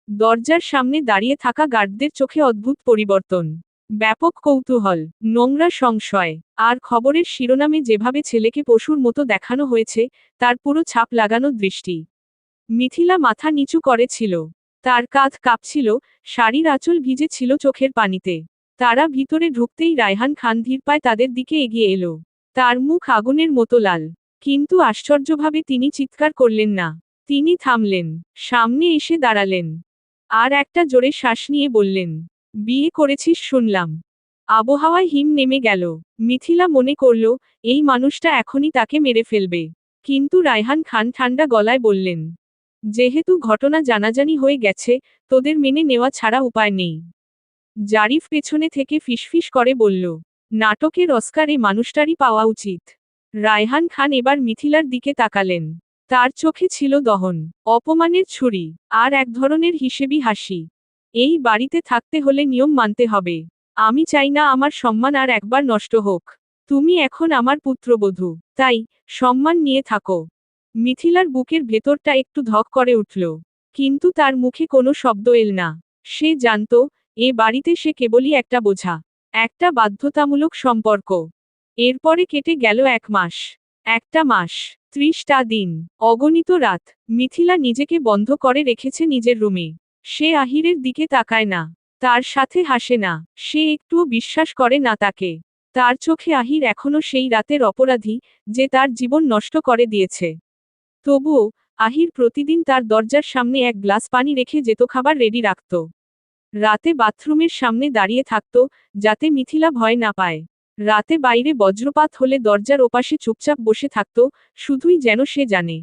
দরজার সামনে দাঁড়িয়ে থাকা গার্ডদের চোখে অদ্ভুত পরিবর্তন। ব্যাপক কৌতূহল, নোংরা সংশয়, আর খবরের শিরোনামে যেভাবে ছেলেকে পশুর মতো দেখানো হয়েছে, তার পুরো ছাপ লাগানো দৃষ্টি। মিথিলা মাথা নিচু করেছিল। তার কাঁধ কাঁপছিল, শাড়ির আঁচল ভিজে ছিল চোখের পানিতে। তারা ভিতরে ঢুকতেই রায়হান খান ধীর পায়ে তাদের দিকে এগিয়ে এলো। তার মুখ আগুনের মতো লাল। কিন্তু আশ্চর্যভাবে তিনি চিৎকার করলেন না। তিনি থামলেন, সামনে এসে দাঁড়ালেন। আর একটা জোরে শ্বাস নিয়ে বললেন, বিয়ে করেছিস শুনলাম। আবহাওয়ায় হিম নেমে গেল। মিথিলা মনে করল, এই মানুষটা এখনই তাকে মেরে ফেলবে। কিন্তু রায়হান খান ঠান্ডা গলায় বললেন, যেহেতু ঘটনা জানাজানি হয়ে গেছে, তোদের মেনে নেওয়া ছাড়া উপায় নেই। জারিফ পেছনে থেকে ফিসফিস করে বলল, নাটকের অস্কার এই মানুষটারই পাওয়া উচিত। রায়হান খান এবার মিথিলার দিকে তাকালেন। তার চোখে ছিল দহন, অপমানের ছুরি, আর এক ধরনের হিসেবি হাসি। এই বাড়িতে থাকতে হলে নিয়ম মানতে হবে। আমি চাই না আমার সম্মান আর একবার নষ্ট হোক। তুমি এখন আমার পুত্রবধূ, তাই সম্মান নিয়ে থাকো। মিথিলার বুকের ভেতরটা একটু ধক করে উঠল, কিন্তু তার মুখে কোনো শব্দ এল না। সে জানত, এ বাড়িতে সে কেবলই একটা বোঝা, একটা বাধ্যতামূলক সম্পর্ক। এরপরে কেটে গেল 1 মাস, 1টা মাস, 30টা দিন, অগণিত রাত। মিথিলা নিজেকে বন্ধ করে রেখেছে নিজের রুমে। সে আহিরের দিকে তাকায় না, তার সাথে হাসে না, সে একটুও বিশ্বাস করে না তাকে। তার চোখে আহির এখনো সেই রাতের অপরাধী, যে তার জীবন নষ্ট করে দিয়েছে। তবুও আহির প্রতিদিন তার দরজার সামনে 1 গ্লাস পানি রেখে যেত, খাবার রেডি রাখত। রাতে বাথরুমের সামনে দাঁড়িয়ে থাকত, যাতে মিথিলা ভয় না পায়। রাতে বাইরে বজ্রপাত হলে দরজার ওপাশে চুপচাপ বসে থাকত, শুধুই যেন সে জানে,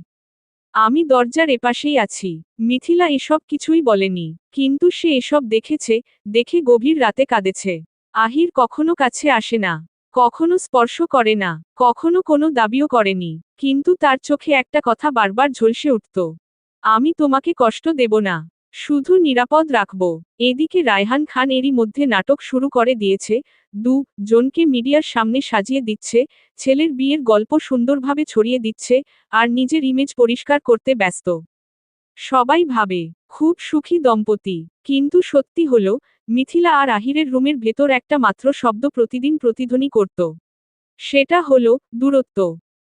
আমি দরজার এপাশেই আছি। মিথিলা এসব কিছুই বলেনি, কিন্তু সে এসব দেখেছে, দেখে গভীর রাতে কাঁদেছে। আহির কখনো কাছে আসে না, কখনো স্পর্শ করে না, কখনো কোনো দাবিও করেনি, কিন্তু তার চোখে একটা কথা বারবার ঝলসে উঠত, আমি তোমাকে কষ্ট দেব না, শুধু নিরাপদ রাখব। এদিকে রায়হান খান এরই মধ্যে নাটক শুরু করে দিয়েছে, 2 জনকে মিডিয়ার সামনে সাজিয়ে দিচ্ছে, ছেলের বিয়ের গল্প সুন্দরভাবে ছড়িয়ে দিচ্ছে, আর নিজের ইমেজ পরিষ্কার করতে ব্যস্ত। সবাই ভাবে, খুব সুখী দম্পতি, কিন্তু সত্যি হলো, মিথিলা আর আহিরের রুমের ভেতর একটা মাত্র শব্দ প্রতিদিন প্রতিধ্বনি করত। সেটা হলো দূরত্ব।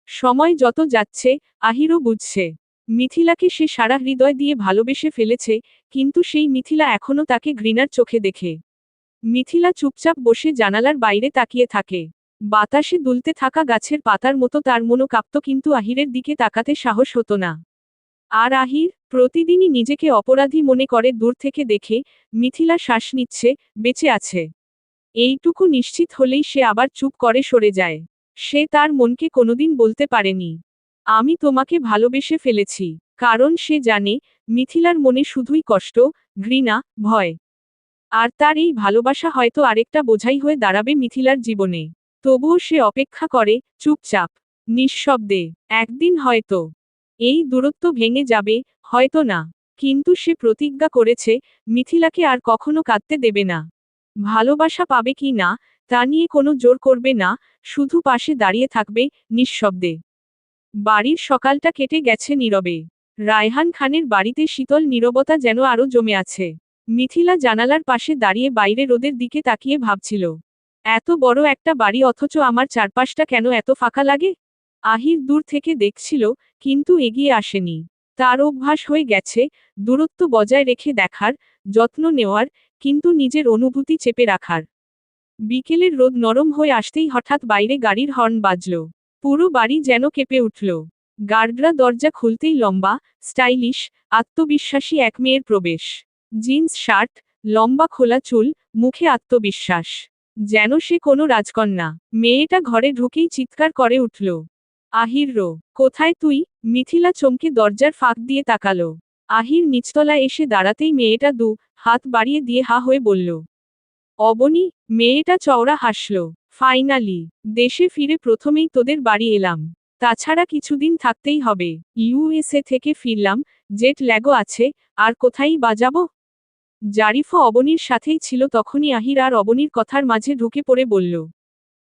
সময় যত যাচ্ছে, আহিরও বুঝছে, মিথিলাকে সে সারা হৃদয় দিয়ে ভালোবেসে ফেলেছে, কিন্তু সেই মিথিলা এখনো তাকে ঘৃণার চোখে দেখে। মিথিলা চুপচাপ বসে জানালার বাইরে তাকিয়ে থাকে। বাতাসে দুলতে থাকা গাছের পাতার মতো তার মনও কাঁপত, কিন্তু আহিরের দিকে তাকাতে সাহস হতো না। আর আহির প্রতিদিনই নিজেকে অপরাধী মনে করে, দূর থেকে দেখে মিথিলা শ্বাস নিচ্ছে, বেঁচে আছে। এইটুকু নিশ্চিত হলেই সে আবার চুপ করে সরে যায়। সে তার মনকে কোনোদিন বলতে পারেনি, আমি তোমাকে ভালোবেসে ফেলেছি, কারণ সে জানে, মিথিলার মনে শুধুই কষ্ট, ঘৃণা, ভয়। আর তার এই ভালোবাসা হয়তো আরেকটা বোঝাই হয়ে দাঁড়াবে মিথিলার জীবনে। তবুও সে অপেক্ষা করে, চুপচাপ, নিঃশব্দে। একদিন হয়তো এই দূরত্ব ভেঙে যাবে, হয়তো না। কিন্তু সে প্রতিজ্ঞা করেছে, মিথিলাকে আর কখনো কাঁদতে দেবে না। ভালোবাসা পাবে কি না, তা নিয়ে কোনো জোর করবে না, শুধু পাশে দাঁড়িয়ে থাকবে, নিঃশব্দে। বাড়ির সকালটা কেটে গেছে নীরবে। রায়হান খানের বাড়িতে শীতল নীরবতা যেন আরো জমে আছে। মিথিলা জানালার পাশে দাঁড়িয়ে বাইরে রোদের দিকে তাকিয়ে ভাবছিল, এত বড় একটা বাড়ি, অথচ আমার চারপাশটা কেন এত ফাঁকা লাগে। আহির দূর থেকে দেখছিল, কিন্তু এগিয়ে আসেনি। তার অভ্যাস হয়ে গেছে দূরত্ব বজায় রেখে দেখার, যত্ন নেওয়ার, কিন্তু নিজের অনুভূতি চেপে রাখার। বিকেলের রোদ নরম হয়ে আসতেই হঠাৎ বাইরে গাড়ির হর্ন বাজল। পুরো বাড়ি যেন কেঁপে উঠল। গার্ডরা দরজা খুলতেই লম্বা, স্টাইলিশ, আত্মবিশ্বাসী এক মেয়ের প্রবেশ। জিন্স শার্ট, লম্বা খোলা চুল, মুখে আত্মবিশ্বাস, যেন সে কোনো রাজকন্যা। মেয়েটা ঘরে ঢুকেই চিৎকার করে উঠল, আহির রো, কোথায় তুই? মিথিলা চমকে দরজার ফাঁক দিয়ে তাকালো। আহির নিচতলায় এসে দাঁড়াতেই মেয়েটা 2 হাত বাড়িয়ে দিয়ে হা হয়ে বলল, অবনী। মেয়েটা চওড়া হাসল, ফাইনালি দেশে ফিরে প্রথমেই তোদের বাড়ি এলাম। তাছাড়া কিছুদিন থাকতেই হবে, ইউএসএ থেকে ফিরলাম, জেট ল্যাগও আছে, আর কোথায় বা যাব। জারিফও অবনীর সাথেই ছিল তখনই আহির আর অবনীর কথার মাঝে ঢুকে পড়ে বলল,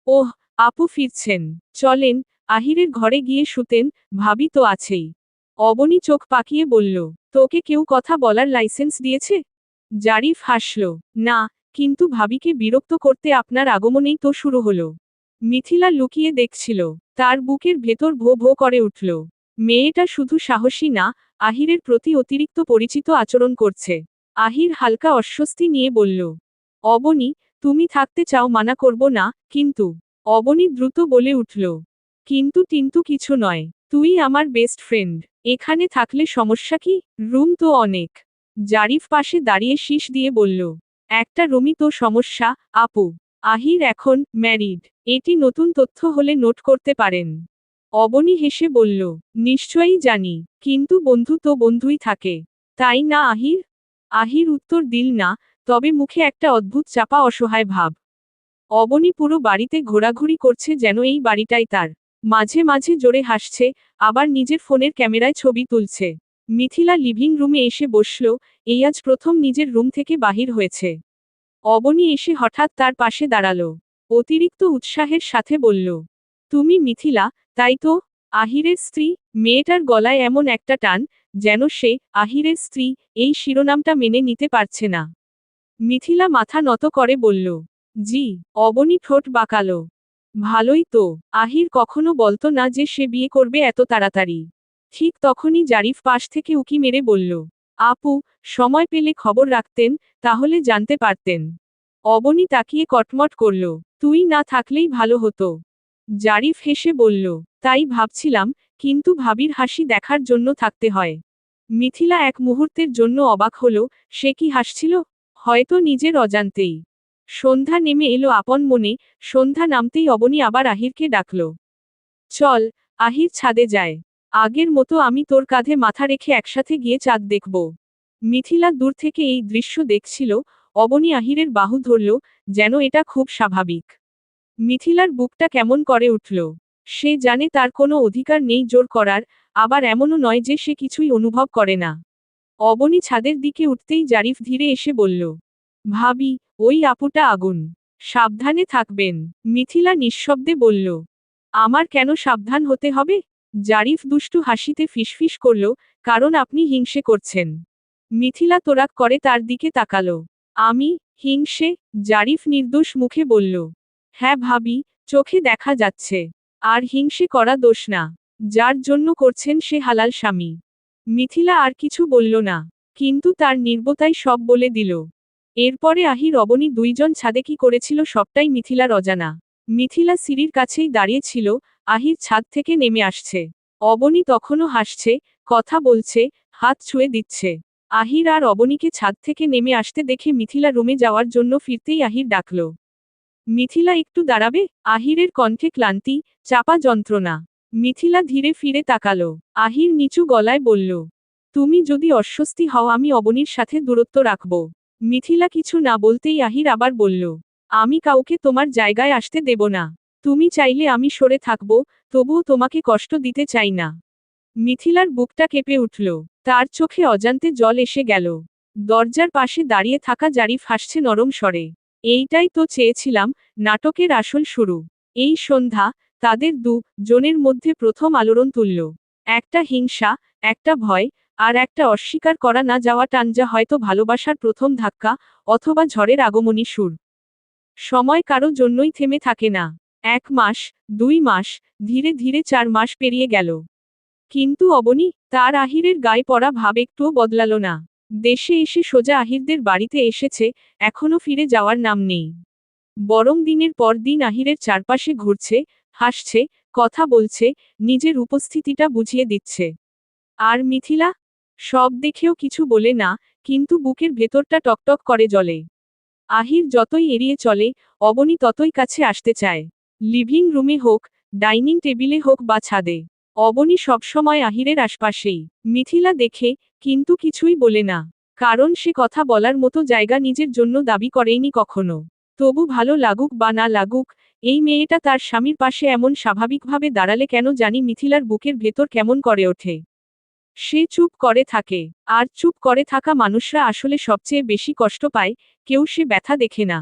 ওহ, আপু ফিরছেন, চলেন আহিরের ঘরে গিয়ে শুতেন, ভাবি তো আছেই। অবনী চোখ পাকিয়ে বলল, তোকে কেউ কথা বলার লাইসেন্স দিয়েছে? জারিফ হাসল, না, কিন্তু ভাবিকে বিরক্ত করতে আপনার আগমনেই তো শুরু হলো। মিথিলা লুকিয়ে দেখছিল, তার বুকের ভেতর ভো ভো করে উঠল। মেয়েটা শুধু সাহসী না, আহিরের প্রতি অতিরিক্ত পরিচিত আচরণ করছে। আহির হালকা অস্বস্তি নিয়ে বলল, অবনী, তুমি থাকতে চাও, মানা করব না, কিন্তু। অবনী দ্রুত বলে উঠল, কিন্তু কিছু নয়, তুই আমার বেস্ট ফ্রেন্ড, এখানে থাকলে সমস্যা কি? রুম তো অনেক। জারিফ পাশে দাঁড়িয়ে শীষ দিয়ে বলল, একটা রুমই তো সমস্যা, আপু। আহির এখন ম্যারিড, এটি নতুন তথ্য হলে নোট করতে পারেন। অবনী হেসে বলল, নিশ্চয়ই জানি, কিন্তু বন্ধু তো বন্ধুই থাকে, তাই না আহির? আহির উত্তর দিল না, তবে মুখে একটা অদ্ভুত চাপা অসহায় ভাব। অবনী পুরো বাড়িতে ঘোরাঘুরি করছে যেন এই বাড়িটাই তার। মাঝে মাঝে জোরে হাসছে, আবার নিজের ফোনের ক্যামেরায় ছবি তুলছে। মিথিলা লিভিং রুমে এসে বসল, এই আজ প্রথম নিজের রুম থেকে বাহির হয়েছে। অবনী এসে হঠাৎ তার পাশে দাঁড়ালো। অতিরিক্ত উৎসাহের সাথে বলল, তুমি মিথিলা, তাই তো? আহিরের স্ত্রী? মেয়েটার গলায় এমন একটা টান, যেন সে আহিরের স্ত্রী এই শিরোনামটা মেনে নিতে পারছে না। মিথিলা মাথা নত করে বলল, জি। অবনী ঠোঁট বাঁকালো। ভালোই তো, আহির কখনো বলতো না যে সে বিয়ে করবে এত তাড়াতাড়ি। ঠিক তখনই জারিফ পাশ থেকে উকি মেরে বলল, আপু, সময় পেলে খবর রাখতেন, তাহলে জানতে পারতেন। অবনী তাকিয়ে কটমট করল, তুই না থাকলেই ভালো হতো। জারিফ হেসে বলল, তাই ভাবছিলাম, কিন্তু ভাবির হাসি দেখার জন্য থাকতে হয়। মিথিলা এক মুহূর্তের জন্য অবাক হল, সে কি হাসছিল? হয়তো নিজের অজান্তেই। সন্ধ্যা নেমে এলো আপন মনে, সন্ধ্যা নামতেই অবনী আবার আহিরকে ডাকল। চল, আহির ছাদে যায়। আগের মতো আমি তোর কাঁধে মাথা রেখে একসাথে গিয়ে চাঁদ দেখব। মিথিলা দূর থেকে এই দৃশ্য দেখছিল, অবনী আহিরের বাহু ধরল, যেন এটা খুব স্বাভাবিক। মিথিলার বুকটা কেমন করে উঠল। সে জানে তার কোনো অধিকার নেই জোর করার, আবার এমনও নয় যে সে কিছুই অনুভব করে না। অবনী ছাদের দিকে উঠতেই জারিফ ধীরে এসে বলল, ভাবি, ওই আপুটা আগুন। সাবধানে থাকবেন। মিথিলা নিঃশব্দে বলল, আমার কেন সাবধান হতে হবে? জারিফ দুষ্টু হাসিতে ফিসফিস করল, কারণ আপনি হিংসে করছেন। মিথিলা তোরাক করে তার দিকে তাকালো। আমি হিংসে? জারিফ নির্দোষ মুখে বলল, হ্যাঁ ভাবি, চোখে দেখা যাচ্ছে। আর হিংসে করা দোষ না। যার জন্য করছেন সে হালাল স্বামী। মিথিলা আর কিছু বলল না, কিন্তু তার নির্বতাই সব বলে দিল। এরপরে আহির অবনী দুইজন ছাদে কি করেছিল সবটাই মিথিলার অজানা। মিথিলা সিঁড়ির কাছেই দাঁড়িয়েছিল, আহির ছাদ থেকে নেমে আসছে। অবনী তখনও হাসছে, কথা বলছে, হাত ছুঁয়ে দিচ্ছে। আহির আর অবনীকে ছাদ থেকে নেমে আসতে দেখে মিথিলা রুমে যাওয়ার জন্য ফিরতেই আহির ডাকল, মিথিলা একটু দাঁড়াবে? আহিরের কণ্ঠে ক্লান্তি, চাপা যন্ত্রণা। মিথিলা ধীরে ফিরে তাকালো। আহির নিচু গলায় বলল, তুমি যদি অস্বস্তি হও আমি অবনীর সাথে দূরত্ব রাখব। মিথিলা কিছু না বলতেই আহির আবার বলল, আমি কাউকে তোমার জায়গায় আসতে দেব না। তুমি চাইলে আমি সরে থাকব, তবুও তোমাকে কষ্ট দিতে চাই না। মিথিলার বুকটা কেঁপে উঠল। তার চোখে অজান্তে জল এসে গেল। দরজার পাশে দাঁড়িয়ে থাকা জারিফ হাসছে নরম স্বরে। এইটাই তো চেয়েছিলাম, নাটকের আসল শুরু। এই সন্ধ্যা, তাদের জনের মধ্যে প্রথম আলোড়ন তুলল। একটা হিংসা, একটা ভয়, আর একটা অস্বীকার করা না যাওয়া টান, যা হয়তো ভালোবাসার প্রথম ধাক্কা, অথবা ঝড়ের আগমনী সুর। সময় কারো জন্যই থেমে থাকে না। 1 মাস, 2 মাস, ধীরে ধীরে 4 মাস পেরিয়ে গেল। কিন্তু অবনী, তার আহিরের গায়ে পড়া ভাব একটুও বদলালো না। দেশে এসে সোজা আহিরদের বাড়িতে এসেছে, এখনো ফিরে যাওয়ার নাম নেই। বরং দিনের পর দিন আহিরের চারপাশে ঘুরছে, হাসছে, কথা বলছে, নিজের উপস্থিতিটা বুঝিয়ে দিচ্ছে। আর মিথিলা? সব দেখেও কিছু বলে না, কিন্তু বুকের ভেতরটা টকটক করে জ্বলে। আহির যতই এড়িয়ে চলে, অবনী ততই কাছে আসতে চায়। লিভিং রুমে হোক, ডাইনিং টেবিলে হোক বা ছাদে। অবনী সবসময় আহিরের আশপাশেই। মিথিলা দেখে, কিন্তু কিছুই বলে না। কারণ সে কথা বলার মতো জায়গা নিজের জন্য দাবি করেনি কখনো। তবু ভালো লাগুক বা না লাগুক, এই মেয়েটা তার স্বামীর পাশে এমন স্বাভাবিকভাবে দাঁড়ালে কেন জানি মিথিলার বুকের ভেতর কেমন করে ওঠে। সে চুপ করে থাকে। আর চুপ করে থাকা মানুষরা আসলে সবচেয়ে বেশি কষ্ট পায়, কেউ সে ব্যথা দেখে না।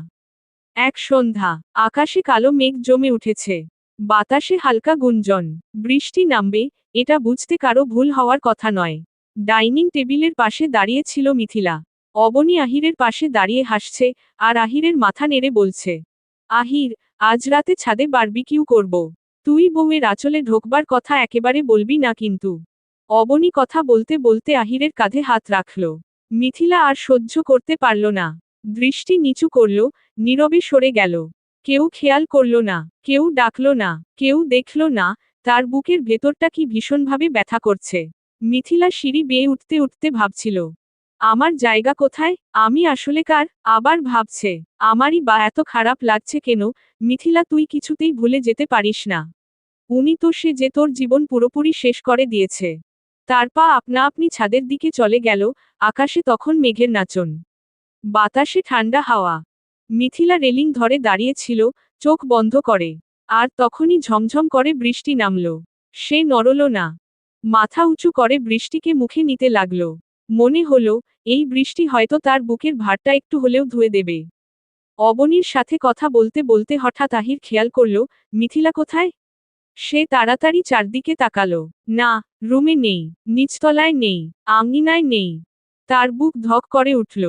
এক সন্ধ্যা, আকাশে কালো মেঘ জমে উঠেছে। বাতাসে হালকা গুঞ্জন। বৃষ্টি নামবে, এটা বুঝতে কারো ভুল হওয়ার কথা নয়। ডাইনিং টেবিলের পাশে দাঁড়িয়ে ছিল মিথিলা। অবনী আহিরের পাশে দাঁড়িয়ে হাসছে, আর আহিরের মাথা নেড়ে বলছে, আহির, আজ রাতে ছাদে বারবিকিউ করব। তুই বউয়ের আঁচলে ঢোকবার কথা একেবারে বলবি না কিন্তু। অবনী কথা বলতে বলতে আহিরের কাঁধে হাত রাখল। মিথিলা আর সহ্য করতে পারল না। দৃষ্টি নিচু করল, নীরবে সরে গেল। কেউ খেয়াল করল না, কেউ ডাকল না, কেউ দেখল না, তার বুকের ভেতরটা কি ভীষণভাবে ব্যথা করছে। মিথিলা সিঁড়ি বেয়ে উঠতে উঠতে ভাবছিল, আমার জায়গা কোথায়? আমি আসলে কার? আবার ভাবছে, আমারই বা এত খারাপ লাগছে কেন? মিথিলা, তুই কিছুতেই ভুলে যেতে পারিস না। উনি তো সে যে তোর জীবন পুরোপুরি শেষ করে দিয়েছে। তার পা আপনা আপনি ছাদের দিকে চলে গেল, আকাশে তখন মেঘের নাচন। বাতাসে ঠান্ডা হাওয়া। মিথিলা রেলিং ধরে দাঁড়িয়েছিল, চোখ বন্ধ করে। আর তখনই ঝমঝম করে বৃষ্টি নামল। সে নড়ল না। মাথা উঁচু করে বৃষ্টিকে মুখে নিতে লাগল। মনে হলো, এই বৃষ্টি হয়তো তার বুকের ভারটা একটু হলেও ধুয়ে দেবে। অবনীর সাথে কথা বলতে বলতে হঠাৎ আহির খেয়াল করল, মিথিলা কোথায়? সে তাড়াতাড়ি চারদিকে তাকালো। না, রুমে নেই, নিচতলায় নেই, আঙিনায় নেই। তার বুক ধক করে উঠল।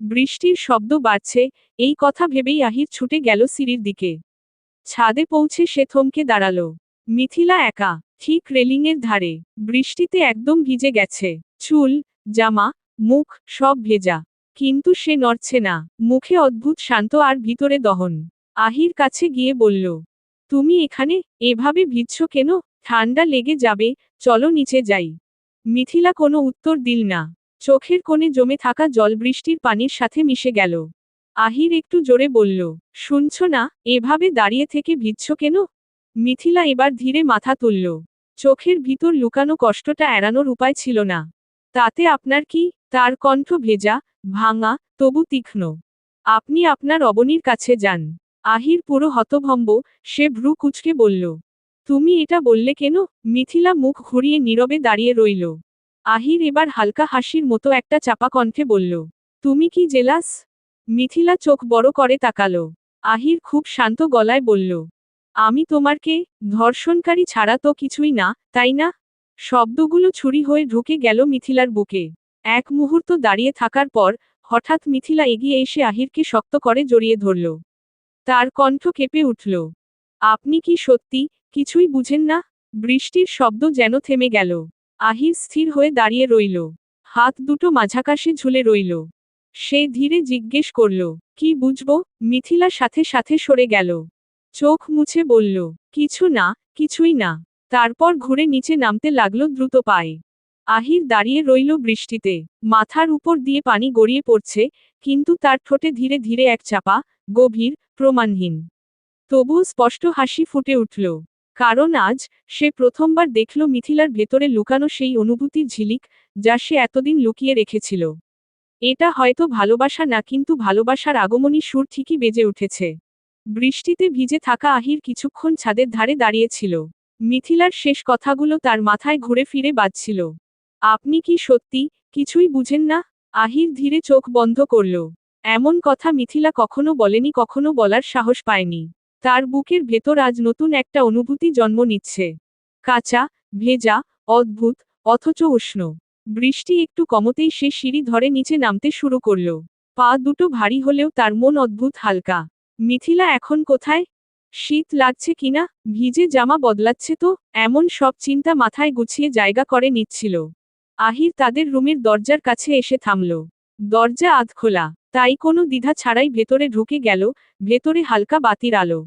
বৃষ্টির শব্দ বাড়ছে, এই কথা ভেবেই আহির ছুটে গেল সিঁড়ির দিকে। ছাদে পৌঁছে সে থমকে দাঁড়ালো। মিথিলা একা, ঠিক রেলিংয়ের ধারে। বৃষ্টিতে একদম ভিজে গেছে। চুল, জামা, মুখ, সব ভেজা। কিন্তু সে নড়ছে না। মুখে অদ্ভুত শান্ত আর ভিতরে দহন। আহির কাছে গিয়ে বলল, তুমি এখানে, এভাবে ভিজছ কেন? ঠান্ডা লেগে যাবে, চলো নিচে যাই। মিথিলা কোনো উত্তর দিল না। চোখের কোণে জমে থাকা জল বৃষ্টির পানির সাথে মিশে গেল। আহির একটু জোরে বলল, শুনছ না, এভাবে দাঁড়িয়ে থেকে ভিজছ কেন? মিথিলা এবার ধীরে মাথা তুলল। চোখের ভিতর লুকানো কষ্টটা এড়ানোর উপায় ছিল না। তাতে আপনার কি? তার কণ্ঠ ভেজা, ভাঙা, তবু তীক্ষ্ণ। আপনি আপনার অবনীর কাছে যান। আহির পুরো হতভম্ব, সে ভ্রু কুঁচকে বলল, তুমি এটা বললে কেন? মিথিলা মুখ ঘুরিয়ে নীরবে দাঁড়িয়ে রইল। আহির এবার হালকা হাসির মতো একটা চাপা কণ্ঠে বলল, তুমি কি জেলাস? মিথিলা চোখ বড় করে তাকালো। আহির খুব শান্ত গলায় বলল, আমি তোমারকে, ধর্ষণকারী ছাড়া তো কিছুই না, তাই না? শব্দগুলো ছুরি হয়ে ঢুকে গেল মিথিলার বুকে। এক মুহূর্ত দাঁড়িয়ে থাকার পর, হঠাৎ মিথিলা এগিয়ে এসে আহিরকে শক্ত করে জড়িয়ে ধরল। তার কণ্ঠ কেঁপে উঠল, আপনি কি সত্যি কিছুই বুঝেন না? বৃষ্টির শব্দ যেন থেমে গেল। আহির স্থির হয়ে দাঁড়িয়ে রইল। হাত দুটো মাঝাকাশে ঝুলে রইল। সে ধীরে জিজ্ঞেস করল, কি বুঝব? মিথিলা সাথে সাথে সরে গেল। চোখ মুছে বলল, কিছু না, কিছুই না। তারপর ঘুরে নিচে নামতে লাগলো দ্রুত পায়ে। আহির দাঁড়িয়ে রইল বৃষ্টিতে। মাথার উপর দিয়ে পানি গড়িয়ে পড়ছে, কিন্তু তার ঠোঁটে ধীরে ধীরে এক চাপা, গভীর, প্রমাণহীন, তবুও স্পষ্ট হাসি ফুটে উঠল। কারণ আজ, সে প্রথমবার দেখল মিথিলার ভেতরে লুকানো সেই অনুভূতির ঝিলিক, যা সে এতদিন লুকিয়ে রেখেছিল। এটা হয়তো ভালোবাসা না, কিন্তু ভালোবাসার আগমনী সুর ঠিকই বেজে উঠেছে। বৃষ্টিতে ভিজে থাকা আহির কিছুক্ষণ ছাদের ধারে দাঁড়িয়েছিল। মিথিলার শেষ কথাগুলো তার মাথায় ঘুরে ফিরে বাজছিল। আপনি কি সত্যি কিছুই বুঝেন না? আহির ধীরে চোখ বন্ধ করল। এমন কথা মিথিলা কখনো বলেনি, কখনো বলার সাহস পায়নি। তার বুকের ভেতর আজ নতুন একটা অনুভূতি জন্ম নিচ্ছে। কাঁচা, ভেজা, অদ্ভুত, অথচ উষ্ণ। বৃষ্টি একটু কমতেই সে সিঁড়ি ধরে নিচে নামতে শুরু করল। পা দুটো ভারী হলেও তার মন অদ্ভুত হালকা। মিথিলা এখন কোথায়? শীত লাগছে কিনা? ভিজে জামা বদলাচ্ছে তো? এমন সব চিন্তা মাথায় গুছিয়ে জায়গা করে নিচ্ছিল। আহির তাদের রুমের দরজার কাছে এসে থামল। দরজা আধ খোলা, তাই কোনো দ্বিধা ছাড়াই ভেতরে ঢুকে গেল। ভেতরে হালকা বাতির আলো,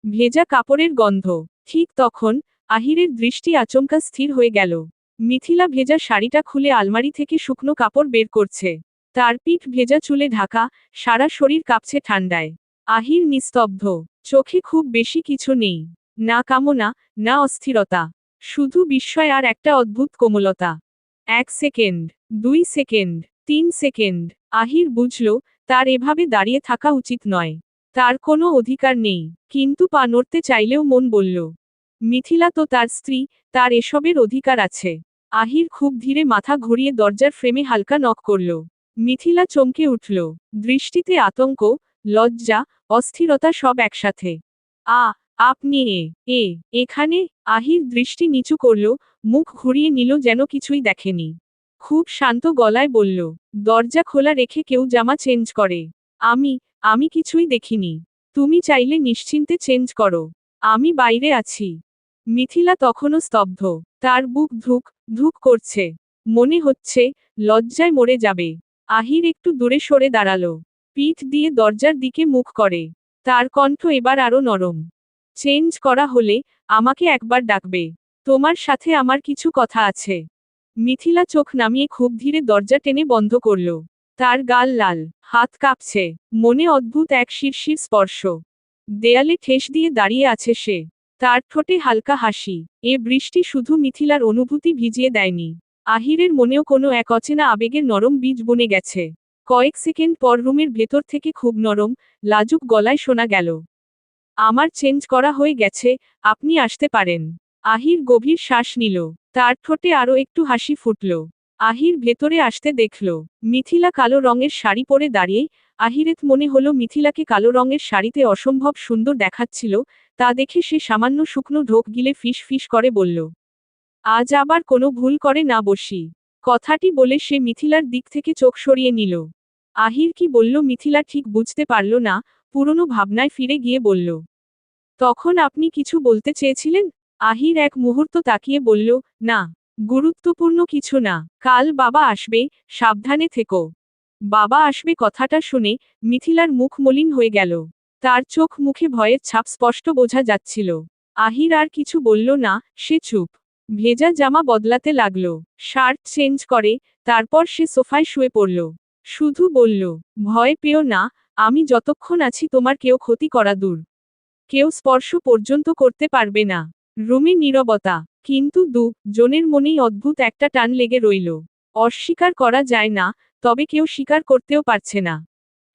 ভেজা কাপড়ের গন্ধ। ঠিক তখন, আহিরের দৃষ্টি আচমকা স্থির হয়ে গেল। মিথিলা ভেজা শাড়িটা খুলে আলমারি থেকে শুকনো কাপড় বের করছে। তার পিঠ ভেজা চুলে ঢাকা, সারা শরীর কাঁপছে ঠান্ডায়। আহির নিস্তব্ধ, চোখে খুব বেশি কিছু নেই। না কামনা, না অস্থিরতা, শুধু বিস্ময় আর একটা অদ্ভুত কোমলতা। 1 সেকেন্ড, 2 সেকেন্ড, 3 সেকেন্ড। আহির বুঝল, তার এভাবে দাঁড়িয়ে থাকা উচিত নয়। তার কোনো অধিকার নেই, কিন্তু পা নড়তে চাইলেও মন বলল, মিথিলা তো তার স্ত্রী, তার এসবের অধিকার আছে। আহির খুব ধীরে মাথা ঘুরিয়ে দরজার ফ্রেমে হালকা নক করল। মিথিলা চমকে উঠল। দৃষ্টিতে আতঙ্ক, লজ্জা, অস্থিরতা সব একসাথে। আপনি এখানে? আহির দৃষ্টি নিচু করল, মুখ ঘুরিয়ে নিল যেন কিছুই দেখেনি। খুব শান্ত গলায় বলল, দরজা খোলা রেখে কেউ জামা চেঞ্জ করে? আমি কিছুই দেখিনি। তুমি চাইলে নিশ্চিন্তে চেঞ্জ করো। আমি বাইরে আছি। মিথিলা তখনও স্তব্ধ। তার বুক ধুক ধুক করছে। মনে হচ্ছে, লজ্জায় মরে যাবে। আহির একটু দূরে সরে দাঁড়ালো। পিঠ দিয়ে দরজার দিকে মুখ করে। তার কণ্ঠ এবার আরো নরম। চেঞ্জ করা হলে, আমাকে একবার ডাকবে। তোমার সাথে আমার কিছু কথা আছে। মিথিলা চোখ নামিয়ে খুব ধীরে দরজা টেনে বন্ধ করল। তার গাল লাল, হাত কাঁপছে, মনে অদ্ভুত এক শিরশির স্পর্শ। দেয়ালে ঠেস দিয়ে দাঁড়িয়ে আছে সে। তার ঠোঁটে হালকা হাসি। এ বৃষ্টি শুধু মিথিলার অনুভূতি ভিজিয়ে দেয়নি। আহিরের মনেও কোনো এক অচেনা আবেগের নরম বীজ বুনে গেছে। কয়েক সেকেন্ড পর রুমের ভেতর থেকে খুব নরম, লাজুক গলায় শোনা গেল, আমার চেঞ্জ করা হয়ে গেছে, আপনি আসতে পারেন। আহির গভীর শ্বাস নিল। তার ঠোঁটে আরও একটু হাসি ফুটল। আহির ভেতরে আসতে দেখল মিথিলা কালো রঙের শাড়ি পরে দাঁড়িয়ে। আহিরের মনে হলো মিথিলাকে কালো রঙের শাড়িতে অসম্ভব সুন্দর দেখাচ্ছিল, তা দেখে সে সামান্য শুকনো ঢোক গিলে ফিস ফিস করে বলল, আজ আবার কোনো ভুল করে না বসি। কথাটি বলে সে মিথিলার দিক থেকে চোখ সরিয়ে নিল। আহির কি বলল মিথিলা ঠিক বুঝতে পারল না, পুরনো ভাবনায় ফিরে গিয়ে বলল, তখন আপনি কিছু বলতে চেয়েছিলেন? আহির এক মুহূর্ত তাকিয়ে বলল, না, গুরুত্বপূর্ণ কিছু না, কাল বাবা আসবে, সাবধানে থেকো। বাবা আসবে কথাটা শুনে মিথিলার মুখ মলিন হয়ে গেল। তার চোখ মুখে ভয়ের ছাপ স্পষ্ট বোঝা যাচ্ছিল। আহির আর কিছু বলল না, সে চুপ। ভেজা জামা বদলাতে লাগল, শার্ট চেঞ্জ করে, তারপর সে সোফায় শুয়ে পড়ল। শুধু বলল, ভয় পেও না, আমি যতক্ষণ আছি তোমার কেউ ক্ষতি করা দূর। কেউ স্পর্শ পর্যন্ত করতে পারবে না। রুমে নীরবতা, কিন্তু জনের মনেই অদ্ভুত একটা টান লেগে রইল। অস্বীকার করা যায় না, তবে কেউ স্বীকার করতেও পারছে না।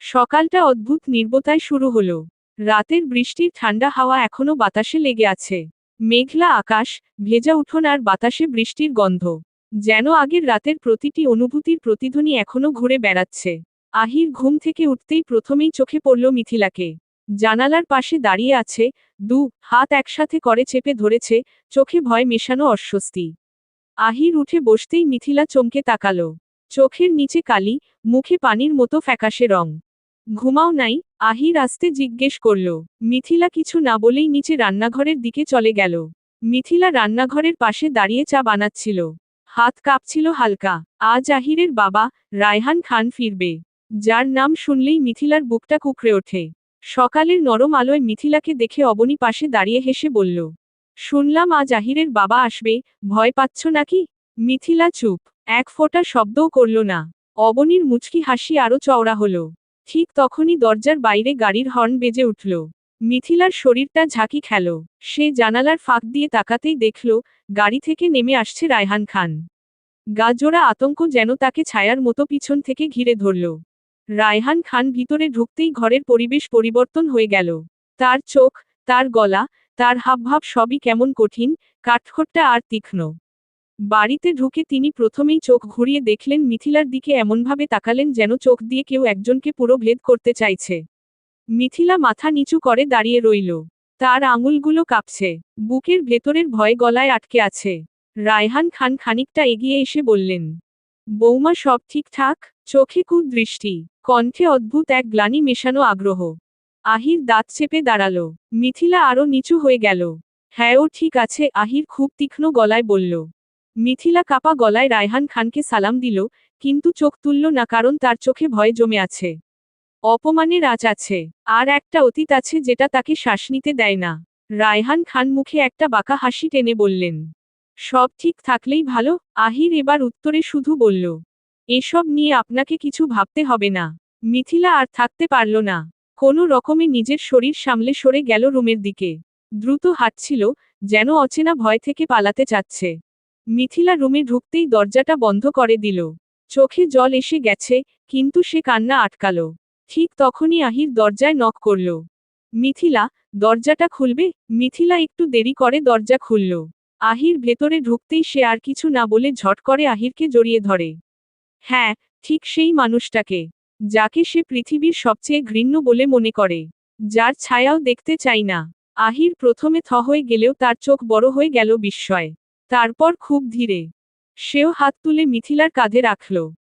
সকালটা অদ্ভুত নির্বতায় শুরু হলো। রাতের বৃষ্টির ঠান্ডা হাওয়া এখনো বাতাসে লেগে আছে। মেঘলা আকাশ, ভেজা উঠোন আর বাতাসে বৃষ্টির গন্ধ। যেন আগের রাতের প্রতিটি অনুভূতির প্রতিধ্বনি এখনো ঘুরে বেড়াচ্ছে। আহির ঘুম থেকে উঠতেই প্রথমেই চোখে পড়ল মিথিলাকে। জানালার পাশে দাঁড়িয়ে আছে, হাত একসাথে করে চেপে ধরেছে, চোখে ভয় মেশানো অস্বস্তি। আহির উঠে বসতেই মিথিলা চমকে তাকালো। চোখের নিচে কালি, মুখে পানির মতো ফ্যাকাশে রং। ঘুমাও নাই? আহির আস্তে জিজ্ঞেস করল। মিথিলা কিছু না বলেই নিচে রান্নাঘরের দিকে চলে গেল। মিথিলা রান্নাঘরের পাশে দাঁড়িয়ে চা বানাচ্ছিল। হাত কাঁপছিল হালকা। আজ আহিরের বাবা, রায়হান খান ফিরবে, যার নাম শুনলেই মিথিলার বুকটা কুঁকড়ে ওঠে। সকালের নরম আলোয় মিথিলাকে দেখে অবনী পাশে দাঁড়িয়ে হেসে বলল, শুনলাম আজ আহিরের বাবা আসবে, ভয় পাচ্ছ নাকি? মিথিলা চুপ, এক ফোঁটা শব্দও করল না। অবনীর মুচকি হাসি আরো চওড়া হলো। ঠিক তখনই দরজার বাইরে গাড়ির হর্ন বেজে উঠল। মিথিলার শরীরটা ঝাঁকি খেল। সে জানালার ফাঁক দিয়ে তাকাতেই দেখল, গাড়ি থেকে নেমে আসছে রায়হান খান। গাজোড়া আতঙ্ক যেন তাকে ছায়ার মতো পিছন থেকে ঘিরে ধরল। রায়হান খান ভিতরে ঢুকতেই ঘরের পরিবেশ পরিবর্তন হয়ে গেল। তার চোখ, তার গলা, তার হাবভাব সবই কেমন কঠিন, কাঠখোট্টা আর তীক্ষ্ণ। বাড়িতে ঢুকে তিনি প্রথমেই চোখ ঘুরিয়ে দেখলেন মিথিলার দিকে, এমনভাবে তাকালেন যেন চোখ দিয়ে কেউ একজনকে পুরো ভেদ করতে চাইছে। মিথিলা মাথা নিচু করে দাঁড়িয়ে রইল। তার আঙুলগুলো কাঁপছে, বুকের ভেতরের ভয় গলায় আটকে আছে। রায়হান খান খানিকটা এগিয়ে এসে বললেন, বৌমা সব ঠিকঠাক? চোখে কুদৃষ্টি, কণ্ঠে অদ্ভুত এক গ্লানি মেশানো আগ্রহ। আহির দাঁত চেপে দাঁড়ালো। মিথিলা আরো নিচু হয়ে গেল। হ্যাঁ, ও ঠিক আছে, আহির খুব তীক্ষ্ণ গলায় বলল। মিথিলা কাপা গলায় রায়হান খানকে সালাম দিল, কিন্তু চোখ তুলল না, কারণ তার চোখে ভয় জমে আছে। অপমানের আঁচ আছে, আর একটা অতীত আছে যেটা তাকে শ্বাস নিতে দেয় না। রায়হান খান মুখে একটা বাঁকা হাসি টেনে বললেন, সব ঠিক থাকলেই ভালো। আহির এবার উত্তরে শুধু বলল, এসব নিয়ে আপনাকে কিছু ভাবতে হবে না। মিথিলা আর থাকতে পারল না। কোনো রকমে নিজের শরীর সামলে সরে গেল রুমের দিকে। দ্রুত হাঁটছিল, যেন অচেনা ভয় থেকে পালাতে চাচ্ছে। মিথিলা রুমে ঢুকতেই দরজাটা বন্ধ করে দিল। চোখে জল এসে গেছে, কিন্তু সে কান্না আটকালো। ঠিক তখনই আহির দরজায় নক করল। মিথিলা, দরজাটা খুলবে? মিথিলা একটু দেরি করে দরজা খুলল। আহির ভেতরে ঢুকতেই সে আর কিছু না বলে ঝট করে আহিরকে জড়িয়ে ধরে। হ্যাঁ, ঠিক সেই মানুষটাকে, যাকে সে পৃথিবীর সবচেয়ে ঘৃণ্য বলে মনে করে, যার ছায়াও দেখতে চাই না। আহির প্রথমে থ হয়ে গেলেও তার চোখ বড় হয়ে গেল বিস্ময়। তারপর খুব ধীরে সেও হাত তুলে মিথিলার কাঁধে রাখল।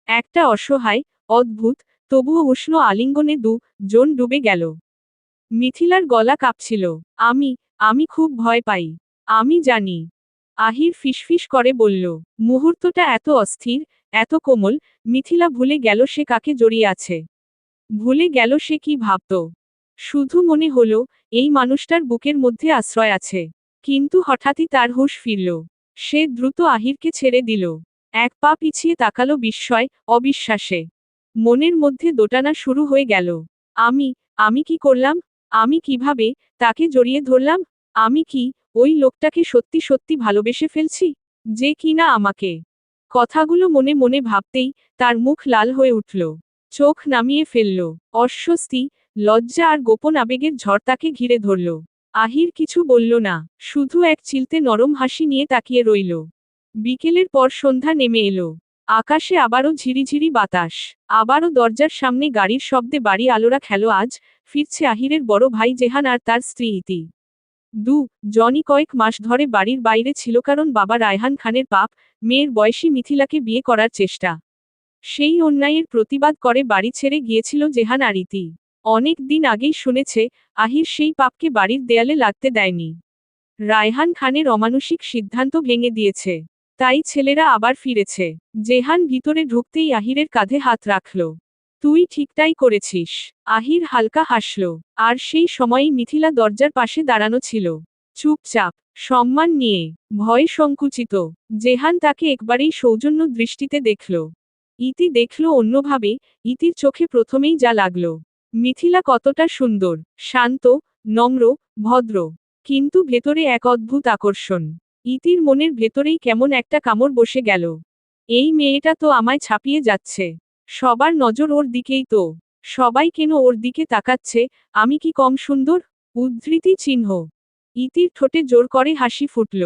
একটা অসহায়, অদ্ভুত, তবুও উষ্ণ আলিঙ্গনে জন ডুবে গেল। মিথিলার গলা কাঁপছিল। আমি খুব ভয় পাই। আমি জানি। আহির ফিসফিস করে বলল। মুহূর্তটা এত অস্থির, এত কোমল, মিথিলা ভুলে গেল সে কাকে জড়িয়ে আছে। ভুলে গেল সে কি ভাবত। শুধু মনে হলো, এই মানুষটার বুকের মধ্যে আশ্রয় আছে। কিন্তু হঠাৎই তার হুঁশ ফিরল। সে দ্রুত আহিরকে ছেড়ে দিল। এক পা পিছিয়ে তাকালো বিস্ময়, অবিশ্বাসে। মনের মধ্যে দোটানা শুরু হয়ে গেল। আমি কি করলাম? আমি কিভাবে তাকে জড়িয়ে ধরলাম? আমি কি ওই লোকটাকে সত্যি সত্যি ভালোবেসে ফেলছি, যে কিনা আমাকে? কথাগুলো মনে মনে ভাবতেই তার মুখ লাল হয়ে উঠল। চোখ নামিয়ে ফেলল। অস্বস্তি, লজ্জা আর গোপন আবেগের ঝড় তাকে ঘিরে ধরল। আহির কিছু বলল না, শুধু এক চিলতে নরম হাসি নিয়ে তাকিয়ে রইল। বিকেলের পর সন্ধ্যা নেমে এলো। আকাশে আবারও ঝিরিঝিরি বাতাস। আবারও দরজার সামনে গাড়ির শব্দে বাড়ি আলোরা খেলো। আজ ফিরছে আহিরের বড় ভাই জেহান আর তার স্ত্রী ইতি। জনি কয়েক মাস ধরে বাড়ির বাইরে ছিল, কারণ বাবা রায়হান খানের পাপ, মেয়ের বয়সী মিথিলাকে বিয়ে করার চেষ্টা। সেই অন্যায়ের প্রতিবাদ করে বাড়ি ছেড়ে গিয়েছিল জেহান আর ইতি। অনেক দিন আগেই শুনেছে, আহির সেই পাপকে বাড়ির দেয়ালে লাগতে দেয়নি। রায়হান খানের অমানুষিক সিদ্ধান্ত ভেঙে দিয়েছে। তাই ছেলেরা আবার ফিরেছে। জেহান ভিতরে ঢুকতেই আহিরের কাঁধে হাত রাখল। তুই ঠিকটাই করেছিস। আহির হালকা হাসল। আর সেই সময়ই মিথিলা দরজার পাশে দাঁড়ানো ছিল। চুপচাপ, সম্মান নিয়ে, ভয় সংকুচিত। জেহান তাকে একবারেই সৌজন্য দৃষ্টিতে দেখল। ইতি দেখল অন্যভাবে। ইতির চোখে প্রথমেই যা লাগল, মিথিলা কতটা সুন্দর, শান্ত, নম্র, ভদ্র, কিন্তু ভেতরে এক অদ্ভুত আকর্ষণ। ইতির মনের ভেতরেই কেমন একটা কামড় বসে গেল। এই মেয়েটা তো আমায় ছাপিয়ে যাচ্ছে। সবার নজর ওর দিকেই তো। সবাই কেন ওর দিকে তাকাচ্ছে? আমি কি কম সুন্দর? উদ্ধৃতি চিহ্ন। ইতির ঠোঁটে জোর করে হাসি ফুটল।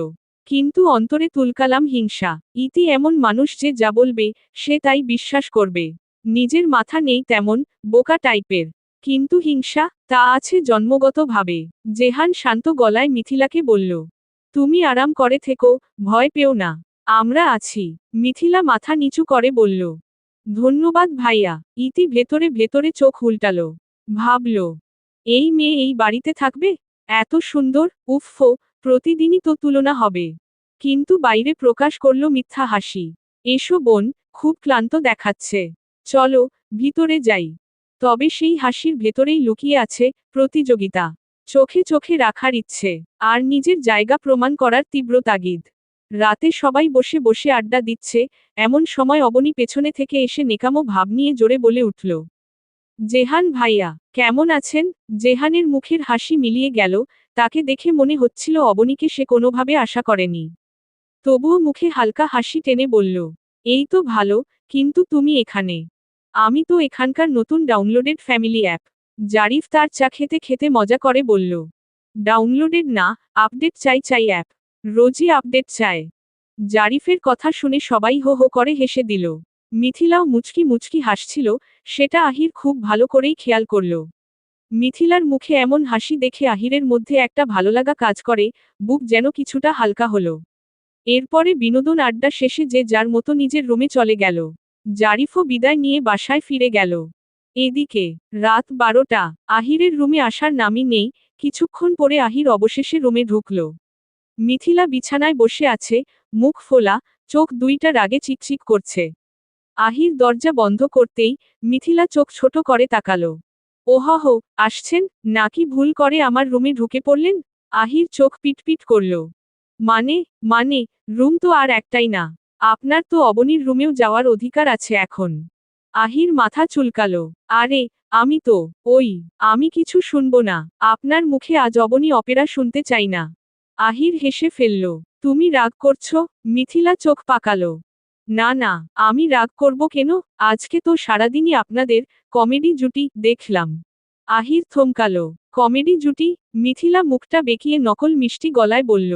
কিন্তু অন্তরে তুলকালাম হিংসা। ইতি এমন মানুষ যে যা বলবে, সে তাই বিশ্বাস করবে। নিজের মাথা নেই তেমন, বোকা টাইপের। কিন্তু হিংসা, তা আছে জন্মগতভাবে। জেহান শান্ত গলায় মিথিলাকে বলল, তুমি আরাম করে থেকো, ভয় পেও না। আমরা আছি। মিথিলা মাথা নিচু করে বলল, ধন্যবাদ ভাইয়া। ইতি ভেতরে ভেতরে চোখ উল্টাল। ভাবল, এই মেয়ে এই বাড়িতে থাকবে? এত সুন্দর, উফফো, প্রতিদিনই তো তুলনা হবে। কিন্তু বাইরে প্রকাশ করল মিথ্যা হাসি। এসো বোন, খুব ক্লান্ত দেখাচ্ছে। চলো, ভিতরে যাই। তবে সেই হাসির ভেতরেই লুকিয়ে আছে প্রতিযোগিতা, চোখে চোখে রাখার ইচ্ছে, আর নিজের জায়গা প্রমাণ করার তীব্র তাগিদ। রাতে সবাই বসে বসে আড্ডা দিচ্ছে, এমন সময় অবনী পেছনে থেকে এসে নেকামো ভাব নিয়ে জোরে বলে উঠল, জেহান ভাইয়া, কেমন আছেন? জেহানের মুখের হাসি মিলিয়ে গেল। তাকে দেখে মনে হচ্ছিল অবনীকে সে কোনোভাবে আশা করেনি। তবুও মুখে হালকা হাসি টেনে বলল, এই তো ভালো, কিন্তু তুমি এখানে? আমি তো এখানকার নতুন ডাউনলোডেড ফ্যামিলি অ্যাপ। জারিফ তার চা খেতে খেতে মজা করে বলল, ডাউনলোডেড না, আপডেট চাই অ্যাপ। রোজই আপডেট চায়। জারিফের কথা শুনে সবাই হো হো করে হেসে দিল। মিথিলাও মুচকি মুচকি হাসছিল, সেটা আহির খুব ভালো করেই খেয়াল করল। মিথিলার মুখে এমন হাসি দেখে আহিরের মধ্যে একটা ভালোলাগা কাজ করে, বুক যেন কিছুটা হালকা হলো। এরপরে বিনোদন আড্ডা শেষে যে যার মতো নিজের রুমে চলে গেল। জারিফও বিদায় নিয়ে বাসায় ফিরে গেল। এদিকে রাত 12টা, আহিরের রুমে আসার নামই নেই। কিছুক্ষণ পরে আহির অবশেষে রুমে ঢুকল। মিথিলা বিছানায় বসে আছে, মুখ ফোলা, চোখ দুইটা রাগে চিকচিক করছে। আহির দরজা বন্ধ করতেই মিথিলা চোখ ছোট করে তাকালো। ওহহ, আসছেন? নাকি ভুল করে আমার রুমে ঢুকে পড়লেন? আহির চোখ পিটপিট করল। মানে, রুম তো আর একটাই না। আপনার তো অবনীর রুমেও যাওয়ার অধিকার আছে এখন। আহির মাথা চুলকালো। আরে, আমি কিছু শুনবো না। আপনার মুখে আজ অবনী অপেরা শুনতে চাই না। আহির হেসে ফেলল। তুমি রাগ করছো? মিথিলা চোখ পাকালো। না, আমি রাগ করব কেন? আজকে তো সারাদিনই আপনাদের কমেডি জুটি দেখলাম। আহির থমকালো। কমেডি জুটি? মিথিলা মুখটা বেঁকিয়ে নকল মিষ্টি গলায় বলল,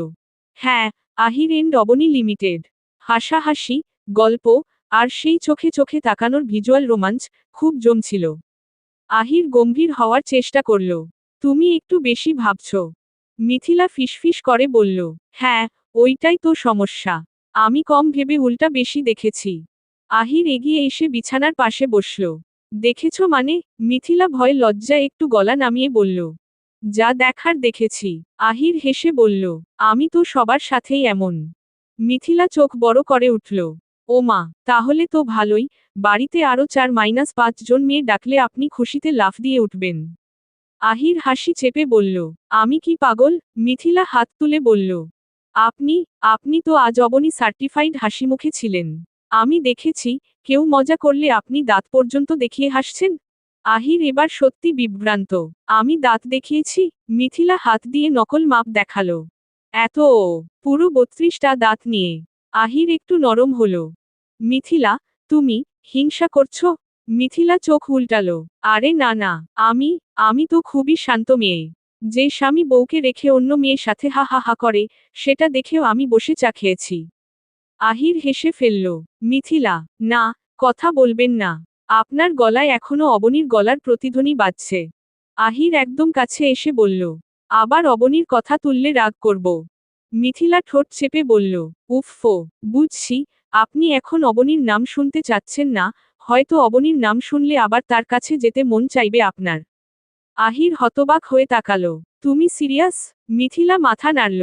হ্যাঁ, আহির এন্ড অবনী লিমিটেড। হাসাহাসি, গল্প, আর সেই চোখে চোখে তাকানোর ভিজুয়াল রোমাঞ্চ খুব জমছিল। আহির গম্ভীর হওয়ার চেষ্টা করল। তুমি একটু বেশি ভাবছ। মিথিলা ফিসফিস করে বলল, হ্যাঁ, ওইটাই তো সমস্যা। আমি কম ভেবে উল্টা বেশি দেখেছি। আহির এগিয়ে এসে বিছানার পাশে বসল। দেখেছ মানে? মিথিলা ভয় লজ্জায় একটু গলা নামিয়ে বলল, যা দেখার দেখেছি। আহির হেসে বলল, আমি তো সবার সাথেই এমন। মিথিলা চোখ বড় করে উঠল। ওমা, তাহলে তো ভালোই। বাড়িতে আরও 4-5 জন মেয়ে ডাকলে আপনি খুশিতে লাফ দিয়ে উঠবেন। আহির হাসি চেপে বলল, আমি কি পাগল? মিথিলা হাত তুলে বলল, আপনি তো আজ অবনী সার্টিফাইড হাসিমুখে ছিলেন। আমি দেখেছি, কেউ মজা করলে আপনি দাঁত পর্যন্ত দেখিয়ে হাসছেন। আহির এবার সত্যি বিভ্রান্ত। আমি দাঁত দেখিয়েছি? মিথিলা হাত দিয়ে নকল মাপ দেখালো। এত, পুরো 32টা দাঁত নিয়ে। আহির একটু নরম হলো। মিথিলা, তুমি হিংসা করছো? মিথিলা চোখ উল্টালো। আরে না না, আমি তো খুবই শান্ত মেয়ে। যে স্বামী বউকে রেখে অন্য মেয়ের সাথে হা হা হা করে, সেটা দেখেও আমি বসে চা খেয়েছি। আহির হেসে ফেলল। মিথিলা, না, কথা বলবেন না। আপনার গলায় এখনো অবনীর গলার প্রতিধ্বনি বাজছে। আহির একদম কাছে এসে বলল। আবার অবনীর কথা তুললে রাগ করব। মিথিলা ঠোঁট চেপে বলল, উফফো, বুঝছি, আপনি এখন অবনীর নাম শুনতে চাচ্ছেন না, হয়তো অবনীর নাম শুনলে আবার তার কাছে যেতে মন চাইবে আপনার। আহির হতবাক হয়ে তাকালো। তুমি সিরিয়াস? মিথিলা মাথা নাড়ল।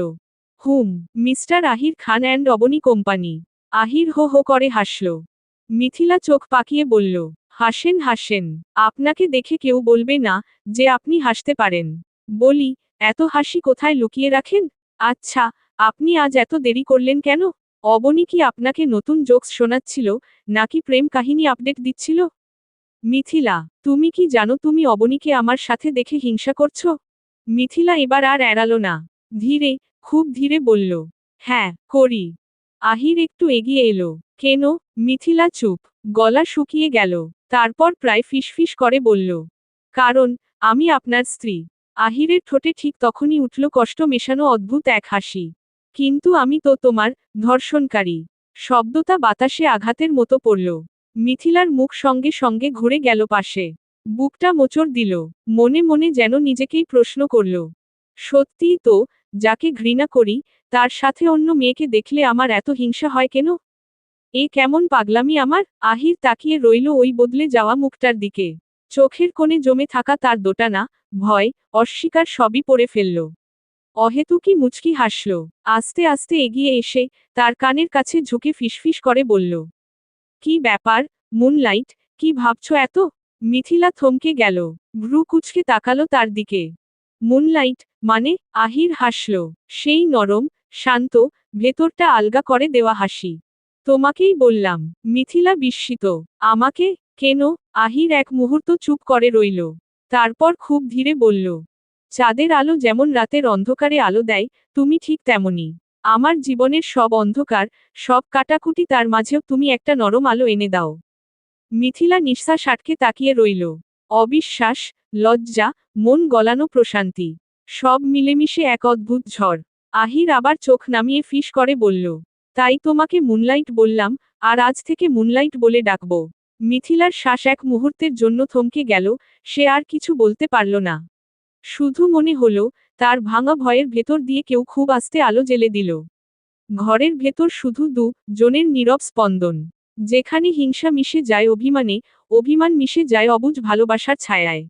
হুম, mister Ahir Khan and Abani company. Ahir হো হো করে হাসল। মিথিলা চোখ পাকিয়ে বলল, হাসেন হাসেন, আপনাকে দেখে কেউ বলবে না যে আপনি হাসতে পারেন। বলি, এত হাসি কোথায় লুকিয়ে রাখেন? আচ্ছা, আপনি আজ এত দেরি করলেন কেন? অবনী কি আপনাকে নতুন জোকস শোনাচ্ছিল, নাকি প্রেম কাহিনী আপডেট দিচ্ছিল? মিথিলা, তুমি কি জানো তুমি অবনীকে আমার সাথে দেখে হিংসা করছো? মিথিলা এবার আর এড়ালো না। ধীরে, খুব ধীরে বলল, হ্যাঁ, করি। আহির একটু এগিয়ে এলো। কেন? মিথিলা চুপ, গলা শুকিয়ে গেল। তারপর প্রায় ফিসফিস করে বলল, কারণ আমি আপনার স্ত্রী। আহিরের ঠোঁটে ঠিক তখনই উঠল কষ্ট মেশানো অদ্ভুত এক হাসি। কিন্তু আমি তো তোমার ধর্ষণকারী। শব্দটা বাতাসে আঘাতের মতো পড়ল। মিথিলার মুখ সঙ্গে সঙ্গে ঘুরে গেল পাশে। বুকটা মোচড় দিল। মনে মনে যেন নিজেকেই প্রশ্ন করল। সত্যিই তো, যাকে ঘৃণা করি, তার সাথে অন্য মেয়েকে দেখলে আমার এত হিংসা হয় কেন? এ কেমন পাগলামি আমার? আহির তাকিয়ে রইল ওই বদলে যাওয়া মুখটার দিকে। চোখের কোণে জমে থাকা তার দোটানা, ভয়, অস্বীকার সবই পড়ে ফেলল। অহেতুকি মুচকি হাসল। আস্তে আস্তে এগিয়ে এসে তার কানের কাছে ঝুঁকে ফিসফিস করে বলল, কি ব্যাপার, মুনলাইট, কি ভাবছো এত? মিথিলা থমকে গেল। ভ্রু কুঁচকে তাকালো তার দিকে। মুনলাইট মানে? আহির হাসল। সেই নরম, শান্ত, ভেতরটা আলগা করে দেওয়া হাসি। তোমাকেই বললাম। মিথিলা বিস্মিত। আমাকে? কেন? আহির এক মুহূর্ত চুপ করে রইল। তারপর খুব ধীরে বলল, চাঁদের আলো যেমন রাতের অন্ধকারে আলো দেয়, তুমি ঠিক তেমনই। আমার জীবনের সব অন্ধকার, সব কাটাকুটি, তার মাঝেও তুমি একটা নরম আলো এনে দাও। মিথিলা নিঃশ্বাস আটকে তাকিয়ে রইল। অবিশ্বাস, লজ্জা, মন গলানো প্রশান্তি, সব মিলেমিশে এক অদ্ভুত ঝড়। আহির আবার চোখ নামিয়ে ফিস করে বলল, তাই তোমাকে মুনলাইট বললাম, আর আজ থেকে মুনলাইট বলে ডাকব। মিথিলার শ্বাস এক মুহূর্তের জন্য থমকে গেল, সে আর কিছু বলতে পারল না। শুধু মনে হলো, তার ভাঙা ভয়ের ভেতর দিয়ে কেউ খুব আস্তে আলো জ্বেলে দিল। ঘরের ভেতর শুধু জনের নীরব স্পন্দন। যেখানে হিংসা মিশে যায় অভিমানে, অভিমান মিশে যায় অবুঝ ভালোবাসার ছায়ায়।